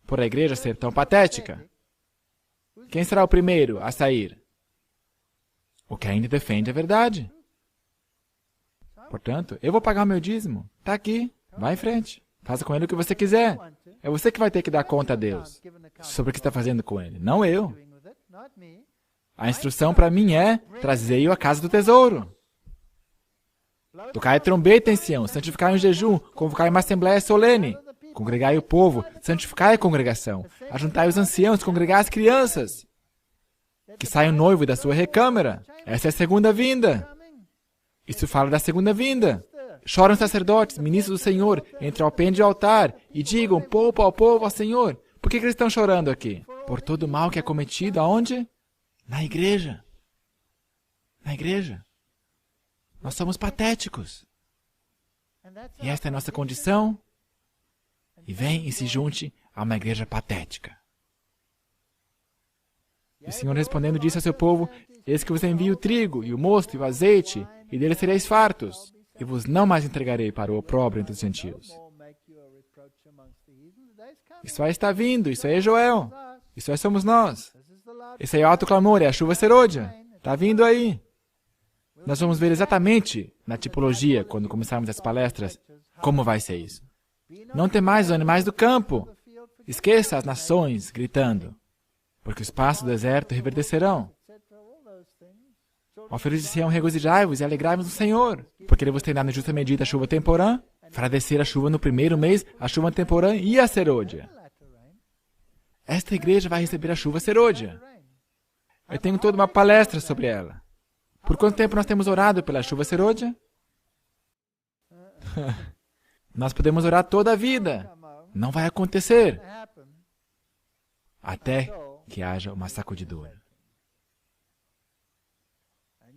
Por a igreja ser tão patética? Quem será o primeiro a sair? O que ainda defende a verdade. Portanto, eu vou pagar o meu dízimo. Está aqui. Vá em frente. Faça com ele o que você quiser. É você que vai ter que dar conta a Deus sobre o que está fazendo com ele, não eu. A instrução para mim é, trazei-o à casa do tesouro. Tocai a trombeta em Sião, santificai um jejum, convocai uma assembléia solene. Congregai o povo, santificai a congregação. Ajuntai os anciãos, congregai as crianças. Que saia o noivo da sua recâmara. Essa é a segunda vinda. Isso fala da segunda vinda. Choram os sacerdotes, ministros do Senhor, entre o alpendre e o altar, e digam, poupa ao povo, ao Senhor. Por que eles estão chorando aqui? Por todo o mal que é cometido, aonde? Na igreja. Na igreja. Nós somos patéticos. E esta é a nossa condição. E vem e se junte a uma igreja patética. E o Senhor respondendo disse ao seu povo, eis que vos envio o trigo, e o mosto, e o azeite, e deles sereis fartos, e vos não mais entregarei para o opróbrio entre os gentios. Isso aí está vindo, isso aí é Joel, isso aí somos nós. Esse aí é o alto clamor, é a chuva serôdia. Está vindo aí. Nós vamos ver exatamente na tipologia, quando começarmos as palestras, como vai ser isso. Não tem mais os animais do campo. Esqueça as nações gritando, porque os pastos do deserto reverdecerão. Ó filhos de Sião, regozijai-vos e alegrai-vos no Senhor, porque Ele vos tem dado em justa medida a chuva temporã, fará descer a chuva no primeiro mês, a chuva temporã e a serôdia. Esta igreja vai receber a chuva serôdia. Eu tenho toda uma palestra sobre ela. Por quanto tempo nós temos orado pela chuva serôdia? Nós podemos orar toda a vida. Não vai acontecer. Até que haja uma sacudidura.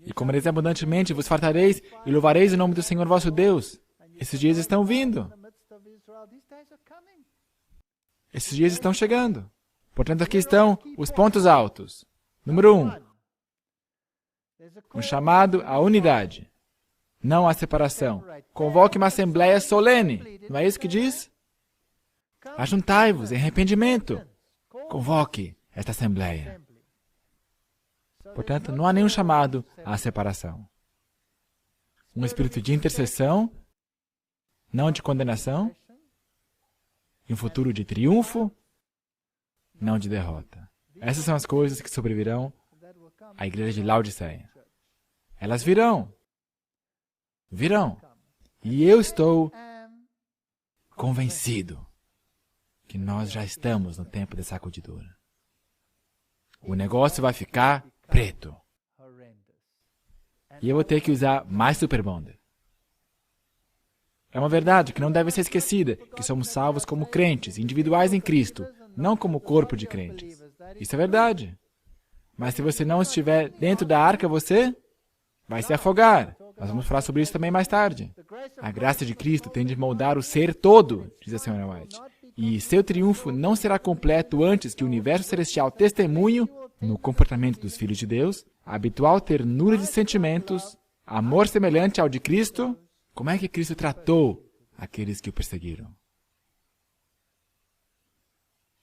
E comereis abundantemente, vos fartareis e louvareis o nome do Senhor vosso Deus. Esses dias estão vindo. Esses dias estão chegando. Portanto, aqui estão os pontos altos. Número 1. Um chamado à unidade, não à separação. Convoque uma assembléia solene. Não é isso que diz? Ajuntai-vos em arrependimento. Convoque esta assembléia. Portanto, não há nenhum chamado à separação. Um espírito de intercessão, não de condenação, e um futuro de triunfo, não de derrota. Essas são as coisas que sobrevirão à igreja de Laodiceia. Elas virão. Virão. E eu estou convencido que nós já estamos no tempo da sacudidura. O negócio vai ficar preto. E eu vou ter que usar mais Super Bonder. É uma verdade que não deve ser esquecida, que somos salvos como crentes, individuais em Cristo, não como corpo de crentes. Isso é verdade. Mas se você não estiver dentro da arca, você vai se afogar. Nós vamos falar sobre isso também mais tarde. A graça de Cristo tem de moldar o ser todo, diz a Sra. White. E seu triunfo não será completo antes que o universo celestial testemunhe, no comportamento dos filhos de Deus, a habitual ternura de sentimentos, amor semelhante ao de Cristo. Como é que Cristo tratou aqueles que o perseguiram?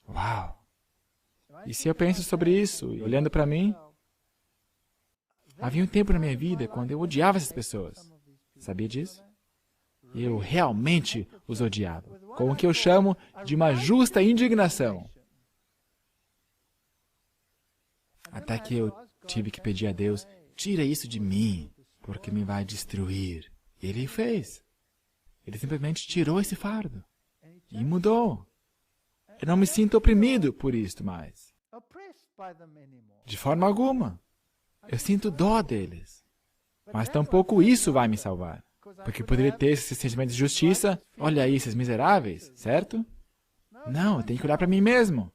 Uau! E se eu penso sobre isso, olhando para mim, havia um tempo na minha vida quando eu odiava essas pessoas. Sabia disso? Eu realmente os odiava, com o que eu chamo de uma justa indignação. Até que eu tive que pedir a Deus, tira isso de mim, porque me vai destruir. E Ele fez. Ele simplesmente tirou esse fardo. E mudou. Eu não me sinto oprimido por isto mais. De forma alguma. Eu sinto dó deles. Mas tampouco isso vai me salvar. Porque poderia ter esse sentimento de justiça. Olha aí, esses miseráveis, certo? Não, eu tenho que olhar para mim mesmo.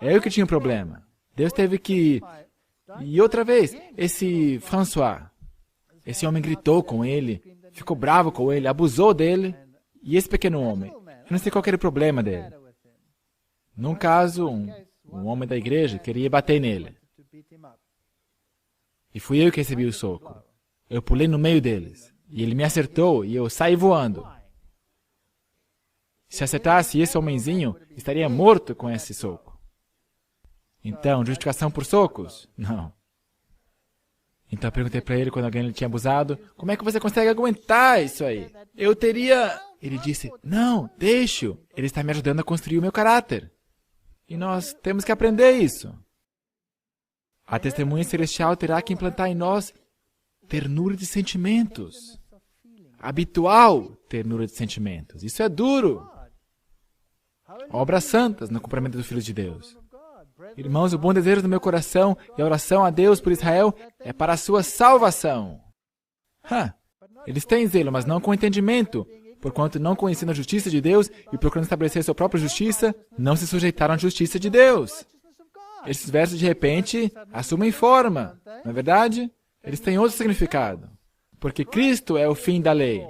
É eu que tinha um problema. Deus teve que... E outra vez, esse François, esse homem gritou com ele, ficou bravo com ele, abusou dele. E esse pequeno homem, eu não sei qual era o problema dele. Num caso, um homem da igreja queria bater nele. E fui eu que recebi o soco. Eu pulei no meio deles. E ele me acertou e eu saí voando. Se acertasse esse homenzinho, estaria morto com esse soco. Então, justificação por socos? Não. Então eu perguntei para ele, quando alguém lhe tinha abusado, como é que você consegue aguentar isso aí? Eu teria... Ele disse, não, deixe-o. Ele está me ajudando a construir o meu caráter. E nós temos que aprender isso. A testemunha celestial terá que implantar em nós ternura de sentimentos. Habitual ternura de sentimentos. Isso é duro. Obras santas no cumprimento do Filho de Deus. Irmãos, o bom desejo do meu coração e a oração a Deus por Israel é para a sua salvação. Eles têm zelo, mas não com entendimento. Porquanto não conhecendo a justiça de Deus e procurando estabelecer sua própria justiça, não se sujeitaram à justiça de Deus. Esses versos, de repente, assumem forma. Não é verdade? Eles têm outro significado. Porque Cristo é o fim da lei.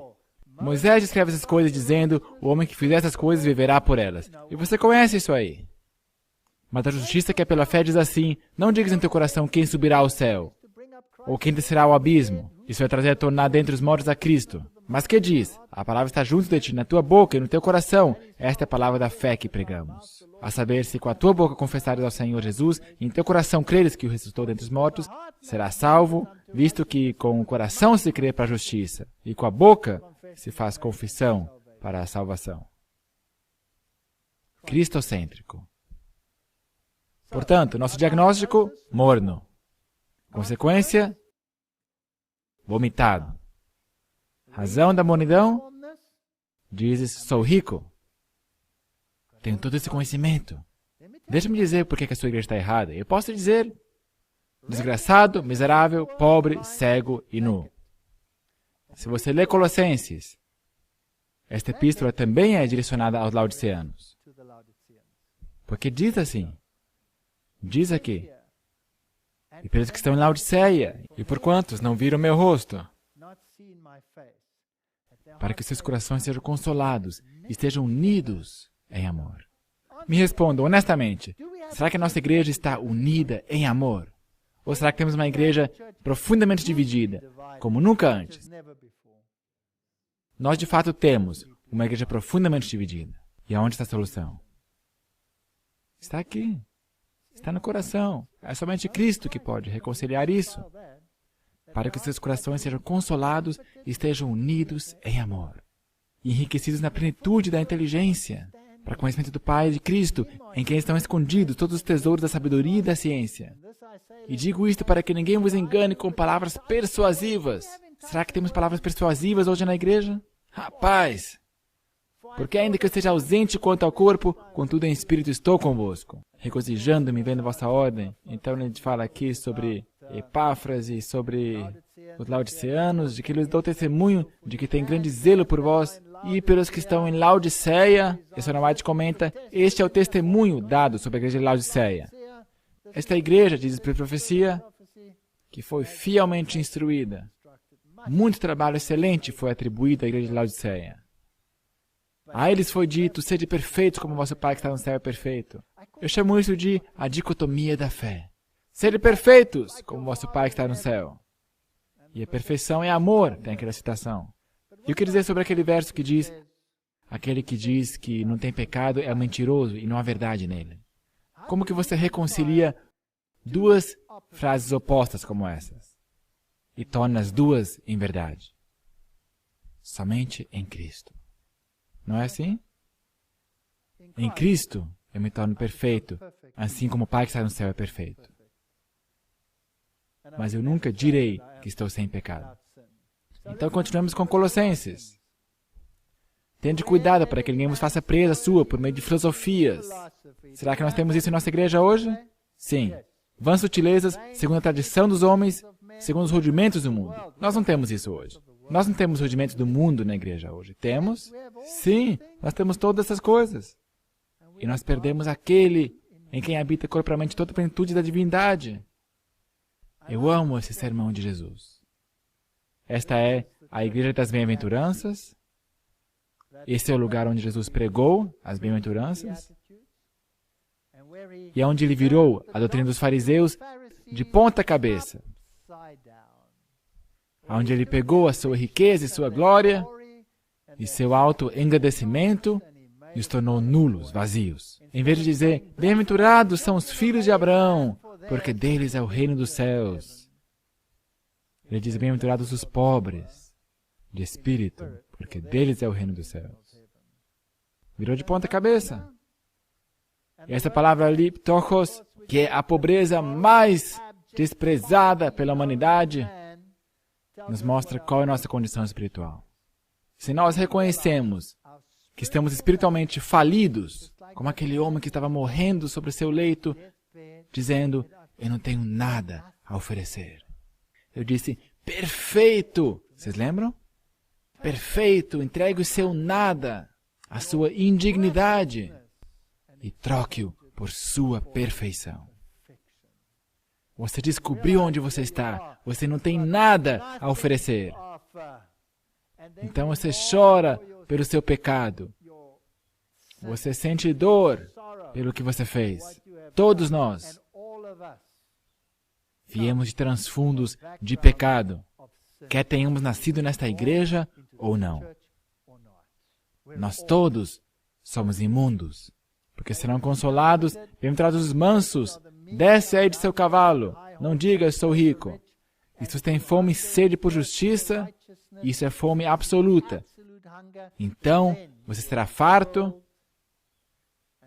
Moisés descreve essas coisas dizendo, o homem que fizer essas coisas viverá por elas. E você conhece isso aí. Mas a justiça que é pela fé diz assim, não digas em teu coração quem subirá ao céu, ou quem descerá ao abismo. Isso vai trazer a tornar dentre os mortos a Cristo. Mas que diz? A palavra está junto de ti, na tua boca e no teu coração. Esta é a palavra da fé que pregamos. A saber, se com a tua boca confessares ao Senhor Jesus, e em teu coração creres que o ressuscitou dentre os mortos, serás salvo, visto que com o coração se crê para a justiça, e com a boca se faz confissão para a salvação. Cristocêntrico. Portanto, nosso diagnóstico, morno. Consequência, vomitado. Razão da mornidão? Dizes, sou rico. Tenho todo esse conhecimento. Deixa-me dizer por que a sua igreja está errada. Eu posso dizer, desgraçado, miserável, pobre, cego e nu. Se você lê Colossenses, esta epístola também é direcionada aos laodiceanos. Porque diz assim, diz aqui, e pelos que estão em Laodiceia, e por quantos não viram meu rosto, para que seus corações sejam consolados e estejam unidos em amor. Me respondam honestamente, será que a nossa igreja está unida em amor? Ou será que temos uma igreja profundamente dividida, como nunca antes? Nós de fato temos uma igreja profundamente dividida. E aonde está a solução? Está aqui. Está no coração. É somente Cristo que pode reconciliar isso, para que seus corações sejam consolados e estejam unidos em amor, e enriquecidos na plenitude da inteligência, para o conhecimento do Pai e de Cristo, em quem estão escondidos todos os tesouros da sabedoria e da ciência. E digo isto para que ninguém vos engane com palavras persuasivas. Será que temos palavras persuasivas hoje na igreja? Rapaz! Porque ainda que eu esteja ausente quanto ao corpo, contudo em espírito estou convosco, regozijando-me vendo vossa ordem. Então ele fala aqui sobre Epáfras e sobre os laodiceanos, de que lhes dou testemunho de que tem grande zelo por vós, e pelos que estão em Laodiceia, esse White comenta, este é o testemunho dado sobre a igreja de Laodiceia. Esta igreja, diz por profecia, que foi fielmente instruída. Muito trabalho excelente foi atribuído à igreja de Laodiceia. A eles foi dito, sede perfeitos como vosso Pai que está no céu é perfeito. Eu chamo isso de a dicotomia da fé. Sede perfeitos como vosso Pai que está no céu. E a perfeição é amor, tem aquela citação. E o que dizer sobre aquele verso que diz, aquele que diz que não tem pecado é mentiroso e não há verdade nele? Como que você reconcilia duas frases opostas como essas e torna as duas em verdade? Somente em Cristo. Não é assim? Em Cristo eu me torno perfeito, assim como o Pai que está no céu é perfeito. Mas eu nunca direi que estou sem pecado. Então continuamos com Colossenses. Tende cuidado para que ninguém vos faça presa sua por meio de filosofias. Será que nós temos isso em nossa igreja hoje? Sim. Vãs sutilezas, segundo a tradição dos homens, segundo os rudimentos do mundo. Nós não temos isso hoje. Nós não temos rudimentos do mundo na igreja hoje. Temos? Sim, nós temos todas essas coisas. e nós perdemos aquele em quem habita corporalmente toda a plenitude da divindade. Eu amo esse sermão de Jesus. Esta é a Igreja das Bem-aventuranças. Esse é o lugar onde Jesus pregou as bem-aventuranças e é onde ele virou a doutrina dos fariseus de ponta cabeça. Onde ele pegou a sua riqueza e sua glória e seu alto engrandecimento e os tornou nulos, vazios. Em vez de dizer, bem-aventurados são os filhos de Abraão, porque deles é o reino dos céus. Ele diz, bem-aventurados os pobres de espírito, porque deles é o reino dos céus. Virou de ponta cabeça. E essa palavra ali, ptochos, que é a pobreza mais desprezada pela humanidade, nos mostra qual é a nossa condição espiritual. Se nós reconhecemos que estamos espiritualmente falidos, como aquele homem que estava morrendo sobre seu leito, dizendo, eu não tenho nada a oferecer. Eu disse, perfeito! Vocês lembram? Perfeito, entregue o seu nada, a sua indignidade, e troque-o por sua perfeição. Você descobriu onde você está. Você não tem nada a oferecer. Então você chora pelo seu pecado. Você sente dor pelo que você fez. Todos nós viemos de transfundos de pecado, quer tenhamos nascido nesta igreja ou não. Nós todos somos imundos, porque serão consolados, bem-aventurados os mansos. Desce aí de seu cavalo, não diga, sou rico. Isso tem fome e sede por justiça, isso é fome absoluta. Então, você será farto,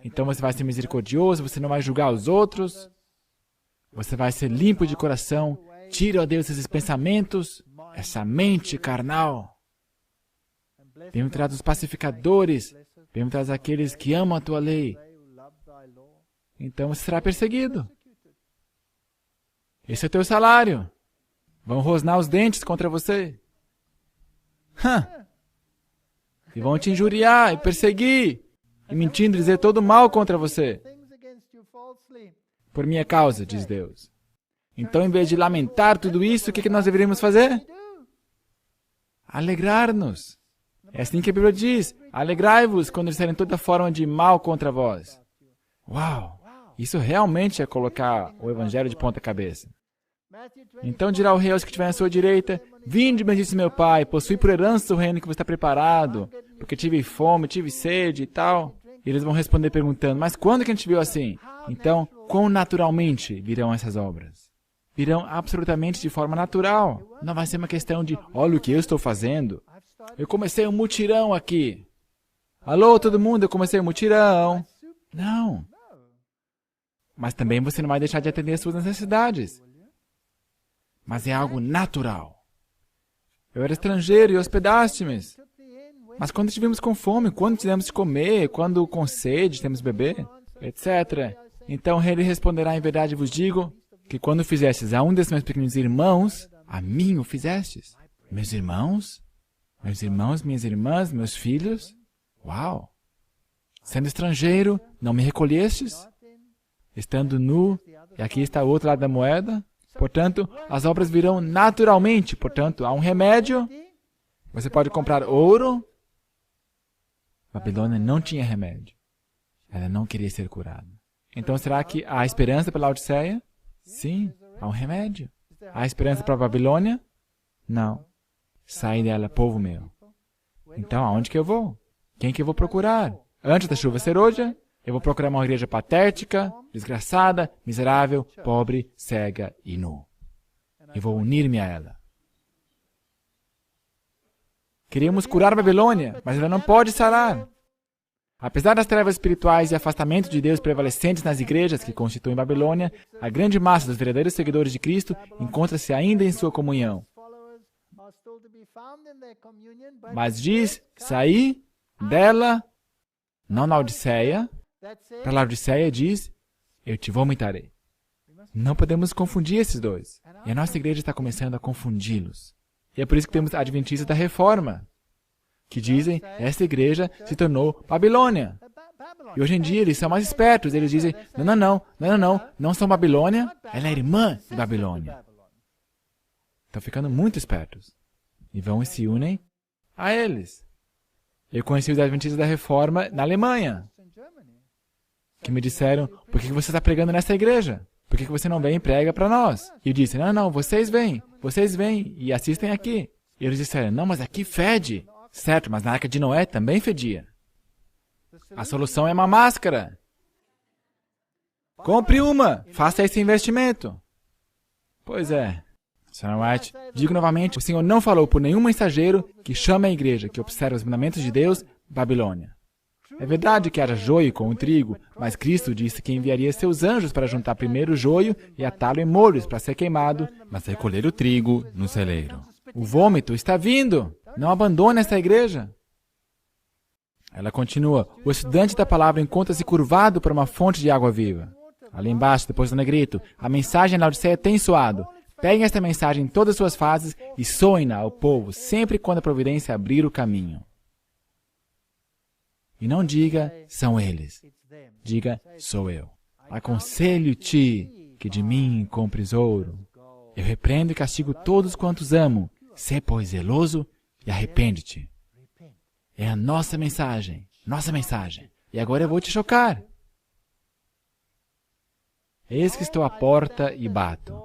então você vai ser misericordioso, você não vai julgar os outros, você vai ser limpo de coração, tira, ó Deus, esses pensamentos, essa mente carnal. Bem-aventurados os pacificadores, bem-aventurados aqueles que amam a tua lei. Então você será perseguido. Esse é o teu salário. Vão rosnar os dentes contra você. E vão te injuriar e perseguir, e mentindo dizer todo mal contra você. Por minha causa, diz Deus. Então, em vez de lamentar tudo isso, o que nós deveríamos fazer? Alegrar-nos. É assim que a Bíblia diz. Alegrai-vos quando disserem toda forma de mal contra vós. Uau! Isso realmente é colocar o Evangelho de ponta cabeça. Então dirá o rei aos que estiverem à sua direita, vinde, bendito meu Pai, possui por herança o reino que você está preparado, porque tive fome, tive sede e tal. E eles vão responder perguntando, mas quando que a gente viu assim? Então, quão naturalmente virão essas obras? Virão absolutamente de forma natural. Não vai ser uma questão de, olha o que eu estou fazendo. Eu comecei um mutirão aqui. Alô, todo mundo, eu comecei um mutirão. Não. Mas também você não vai deixar de atender as suas necessidades. Mas é algo natural. Eu era estrangeiro e hospedaste-me. Mas quando estivemos com fome, quando tivemos de comer, quando com sede temos de beber, etc. Então o rei lhe responderá, em verdade vos digo, que quando fizestes a um desses meus pequenos irmãos, a mim o fizestes. Meus irmãos? Meus irmãos, minhas irmãs, meus filhos? Uau! Sendo estrangeiro, não me recolhestes? Estando nu, e aqui está o outro lado da moeda. Portanto, as obras virão naturalmente. Portanto, há um remédio. Você pode comprar ouro. Babilônia não tinha remédio. Ela não queria ser curada. Então, será que há esperança para Laodiceia? Sim, há um remédio. Há esperança para a Babilônia? Não. Sai dela, povo meu. Então, aonde que eu vou? Quem que eu vou procurar? Antes da chuva ser hoje, eu vou procurar uma igreja patética, desgraçada, miserável, pobre, cega e nu. Eu vou unir-me a ela. Queríamos curar a Babilônia, mas ela não pode sarar. Apesar das trevas espirituais e afastamento de Deus prevalecentes nas igrejas que constituem Babilônia, a grande massa dos verdadeiros seguidores de Cristo encontra-se ainda em sua comunhão. Mas diz, saí dela, não na Laodiceia. Para Laodiceia diz, eu te vomitarei. Não podemos confundir esses dois. E a nossa igreja está começando a confundi-los. E é por isso que temos adventistas da reforma, que dizem, esta igreja se tornou Babilônia. E hoje em dia eles são mais espertos. Eles dizem, não são Babilônia, ela é irmã de Babilônia. Estão ficando muito espertos. E vão e se unem a eles. Eu conheci os Adventistas da Reforma na Alemanha, que me disseram, por que você está pregando nessa igreja? Por que você não vem e prega para nós? E eu disse, não, vocês vêm e assistem aqui. E eles disseram, não, mas aqui fede. Certo, mas na Arca de Noé também fedia. A solução é uma máscara. Compre uma, faça esse investimento. Pois é. Sr. White, digo novamente, o Senhor não falou por nenhum mensageiro que chame a igreja, que observa os mandamentos de Deus, Babilônia. É verdade que haja joio com o trigo, mas Cristo disse que enviaria seus anjos para juntar primeiro o joio e atá-lo em molhos para ser queimado, mas recolher o trigo no celeiro. O vômito está vindo! Não abandone essa igreja! Ela continua, o estudante da palavra encontra-se curvado para uma fonte de água viva. Ali embaixo, depois do negrito, a mensagem na Laodiceia tem soado. Peguem esta mensagem em todas as suas fases e soem-na ao povo, sempre quando a providência abrir o caminho. E não diga, são eles. Diga, sou eu. Aconselho-te que de mim compres ouro. Eu repreendo e castigo todos quantos amo. Sê, pois, zeloso e arrepende-te. É a nossa mensagem. E agora eu vou te chocar. Eis que estou à porta e bato.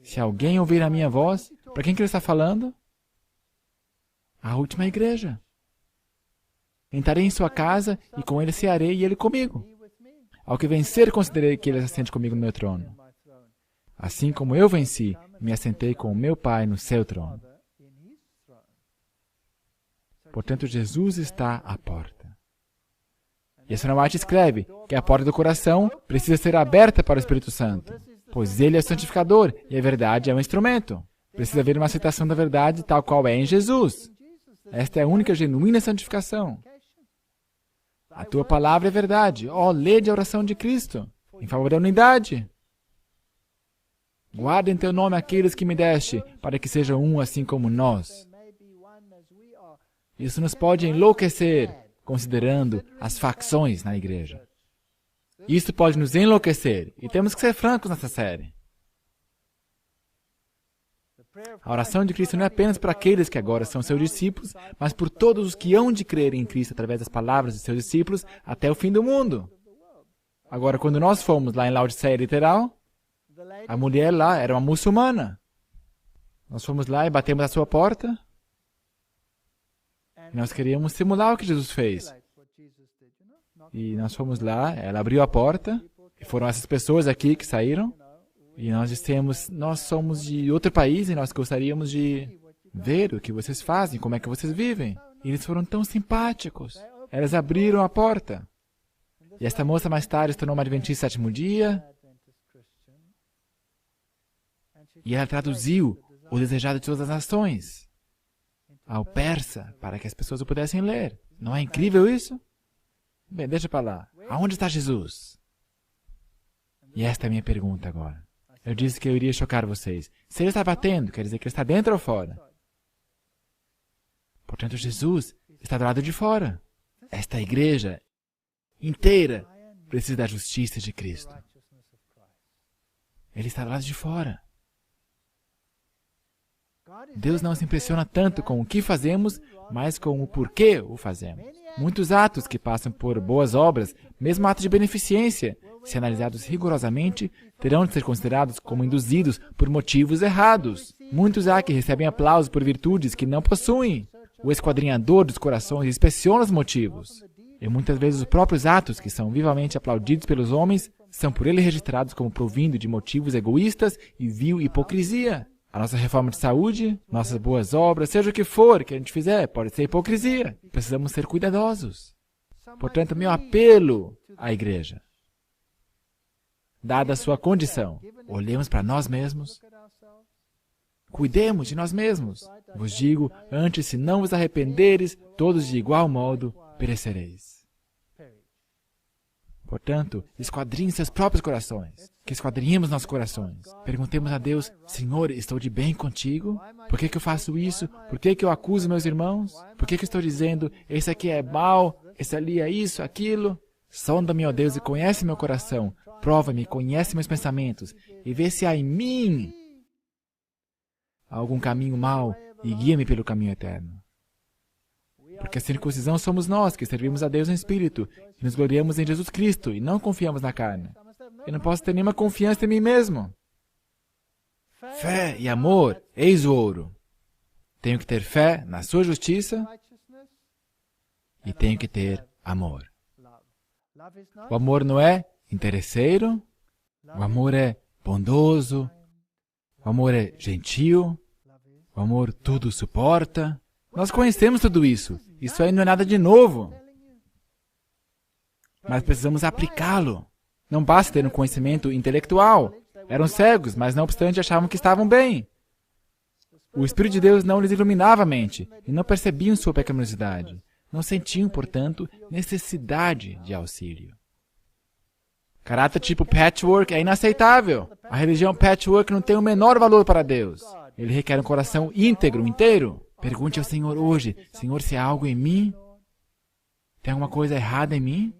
Se alguém ouvir a minha voz, para quem que ele está falando? A última igreja. Entrarei em sua casa e com ele cearei e ele comigo. Ao que vencer, considerei que ele se assente comigo no meu trono. Assim como eu venci, me assentei com o meu Pai no seu trono. Portanto, Jesus está à porta. E a Sra. White escreve que a porta do coração precisa ser aberta para o Espírito Santo, pois ele é o santificador e a verdade é um instrumento. Precisa haver uma aceitação da verdade tal qual é em Jesus. Esta é a única genuína santificação. A tua palavra é verdade. Lede a oração de Cristo em favor da unidade. Guarda em teu nome aqueles que me deste, para que sejam um assim como nós. Isso nos pode enlouquecer, considerando as facções na igreja. Isso pode nos enlouquecer, e temos que ser francos nessa série. A oração de Cristo não é apenas para aqueles que agora são seus discípulos, mas por todos os que hão de crer em Cristo através das palavras de seus discípulos até o fim do mundo. Agora, quando nós fomos lá em Laodiceia literal, a mulher lá era uma muçulmana. Nós fomos lá e batemos a sua porta. E nós queríamos simular o que Jesus fez. E nós fomos lá, ela abriu a porta, e foram essas pessoas aqui que saíram. E nós dissemos, nós somos de outro país e nós gostaríamos de ver o que vocês fazem, como é que vocês vivem. E eles foram tão simpáticos. Elas abriram a porta. E esta moça mais tarde se tornou uma adventista do sétimo dia. E ela traduziu o desejado de todas as nações ao persa, para que as pessoas o pudessem ler. Não é incrível isso? Bem, deixa para lá. Aonde está Jesus? E esta é a minha pergunta agora. Eu disse que eu iria chocar vocês. Se ele está batendo, quer dizer que ele está dentro ou fora? Portanto, Jesus está do lado de fora. Esta igreja inteira precisa da justiça de Cristo. Ele está do lado de fora. Deus não se impressiona tanto com o que fazemos, mas com o porquê o fazemos. Muitos atos que passam por boas obras, mesmo atos de beneficência, se analisados rigorosamente, terão de ser considerados como induzidos por motivos errados. Muitos há que recebem aplausos por virtudes que não possuem. O esquadrinhador dos corações inspeciona os motivos. E muitas vezes os próprios atos que são vivamente aplaudidos pelos homens são por ele registrados como provindo de motivos egoístas e vil hipocrisia. A nossa reforma de saúde, nossas boas obras, seja o que for que a gente fizer, pode ser hipocrisia. Precisamos ser cuidadosos. Portanto, meu apelo à igreja, dada a sua condição, olhemos para nós mesmos, cuidemos de nós mesmos. Vos digo, antes, se não vos arrependeres, todos de igual modo perecereis. Portanto, esquadrinhe seus próprios corações. Que esquadrinhemos nossos corações. Perguntemos a Deus, Senhor, estou de bem contigo? Por que eu faço isso? Por que eu acuso meus irmãos? Por que eu estou dizendo, esse aqui é mau, esse ali é isso, aquilo? Sonda-me, ó Deus, e conhece meu coração. Prova-me, conhece meus pensamentos. E vê se há em mim algum caminho mau e guia-me pelo caminho eterno. Porque a circuncisão somos nós, que servimos a Deus em espírito, e nos gloriamos em Jesus Cristo, e não confiamos na carne. Eu não posso ter nenhuma confiança em mim mesmo. Fé e amor, eis o ouro. Tenho que ter fé na sua justiça e tenho que ter amor. O amor não é interesseiro, o amor é bondoso, o amor é gentil, o amor tudo suporta. Nós conhecemos tudo isso. Isso aí não é nada de novo. Mas precisamos aplicá-lo. Não basta ter um conhecimento intelectual. Eram cegos, mas não obstante achavam que estavam bem. O Espírito de Deus não lhes iluminava a mente e não percebiam sua pecaminosidade. Não sentiam, portanto, necessidade de auxílio. Caráter tipo patchwork é inaceitável. A religião patchwork não tem o menor valor para Deus. Ele requer um coração íntegro, inteiro. Pergunte ao Senhor hoje, Senhor, se há algo em mim? Tem alguma coisa errada em mim?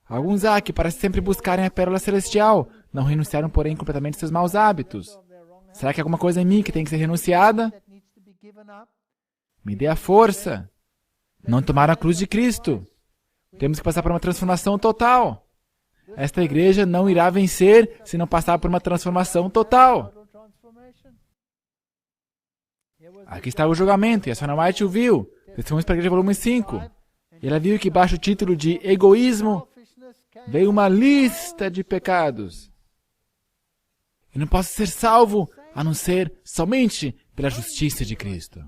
Alguns há que parecem sempre buscarem a pérola celestial, não renunciaram, porém, completamente seus maus hábitos. Será que há alguma coisa em mim que tem que ser renunciada? Me dê a força. Não tomaram a cruz de Cristo. Temos que passar por uma transformação total. Esta igreja não irá vencer se não passar por uma transformação total. Aqui está o julgamento, e a Sra. White o viu. Testemunhos para a Igreja, volume 5. E ela viu que, baixo o título de egoísmo, veio uma lista de pecados. Eu não posso ser salvo a não ser somente pela justiça de Cristo.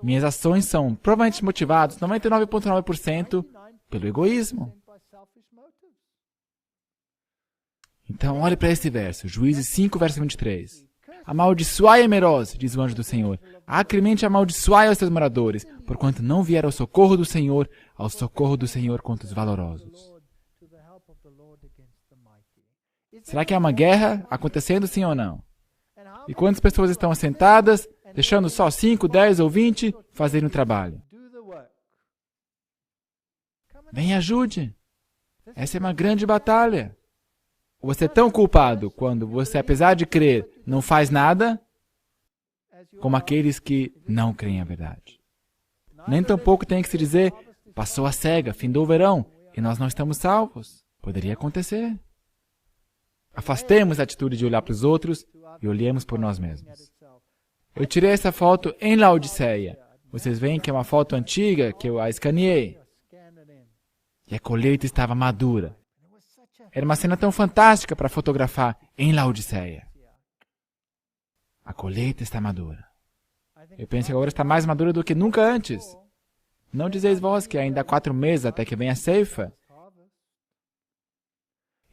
Minhas ações são provavelmente motivadas 99,9% pelo egoísmo. Então, olhe para esse verso, Juízes 5, verso 23. Amaldiçoai a Emerose, diz o anjo do Senhor. Acremente amaldiçoai aos seus moradores, porquanto não vier ao socorro do Senhor contra os valorosos. Será que há uma guerra acontecendo, sim ou não? E quantas pessoas estão assentadas, deixando só 5, 10 ou 20 fazerem o trabalho? Vem, ajude. Essa é uma grande batalha. Você é tão culpado quando você, apesar de crer, não faz nada, como aqueles que não creem a verdade. Nem tampouco tem que se dizer, passou a cega, findou o verão, e nós não estamos salvos. Poderia acontecer. Afastemos a atitude de olhar para os outros e olhemos por nós mesmos. Eu tirei essa foto em Laodiceia. Vocês veem que é uma foto antiga que eu a escaneei. E a colheita estava madura. Era uma cena tão fantástica para fotografar em Laodiceia. A colheita está madura. Eu penso que agora está mais madura do que nunca antes. Não dizeis vós que ainda há 4 meses até que venha a ceifa?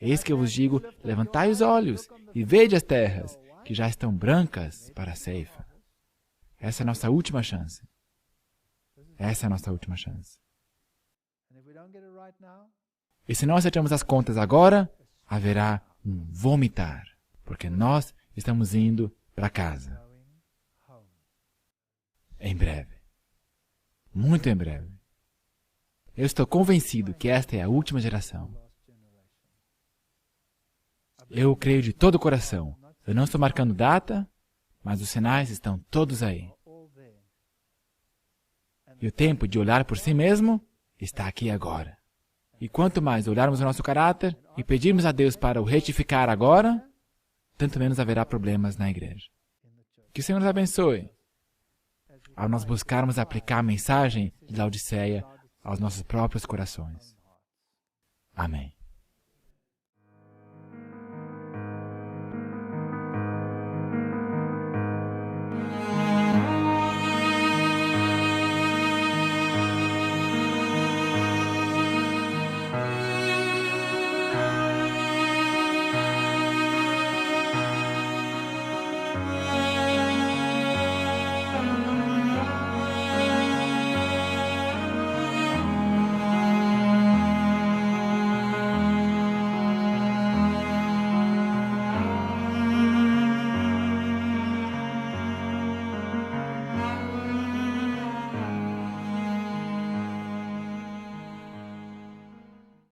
Eis que eu vos digo, levantai os olhos e vede as terras, que já estão brancas para a ceifa. Essa é a nossa última chance. Essa é a nossa última chance. E se nós acertamos as contas agora, haverá um vomitar, porque nós estamos indo para casa. Em breve. Muito em breve. Eu estou convencido que esta é a última geração. Eu creio de todo o coração. Eu não estou marcando data, mas os sinais estão todos aí. E o tempo de olhar por si mesmo está aqui agora. E quanto mais olharmos o nosso caráter e pedirmos a Deus para o retificar agora, tanto menos haverá problemas na igreja. Que o Senhor nos abençoe. Ao nós buscarmos aplicar a mensagem de Laodiceia aos nossos próprios corações. Amém.